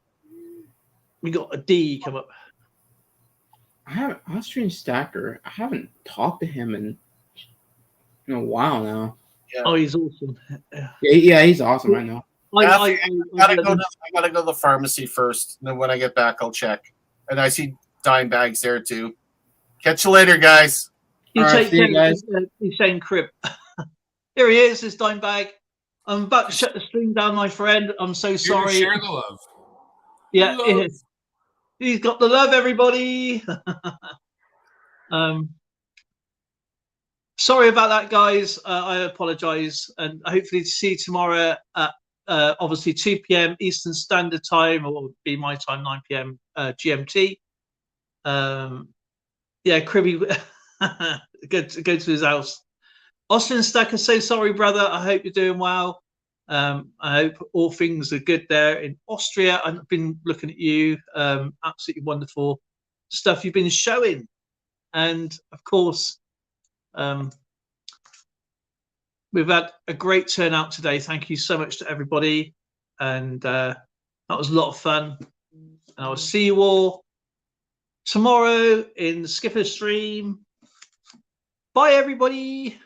We got a D come up. I haven't Austrian Stacker. I haven't talked to him in a while now. Yeah. Oh, he's awesome. Yeah, he's awesome. I know. I gotta go to the pharmacy first, and then when I get back, I'll check. And I see dime bags there too. Catch you later, guys. You All take right, see you care. guys. He's saying crib. Here he is, this dime bag. I'm about to shut the stream down, my friend. I'm so Here to sorry. share the love. Yeah, Love. he's got the love, everybody. Sorry about that, guys. I apologize, and hopefully to see you tomorrow at obviously 2 p.m. Eastern Standard Time, or be my time, 9 p.m. GMT. Yeah, Cribby, go to his house. Austin Stacker, so sorry, brother. I hope you're doing well. I hope all things are good there in Austria. I've been looking at you. Absolutely wonderful stuff you've been showing. And of course, we've had a great turnout today. Thank you so much to everybody. And that was a lot of fun. And I will see you all tomorrow in the Skipper stream. Bye, everybody.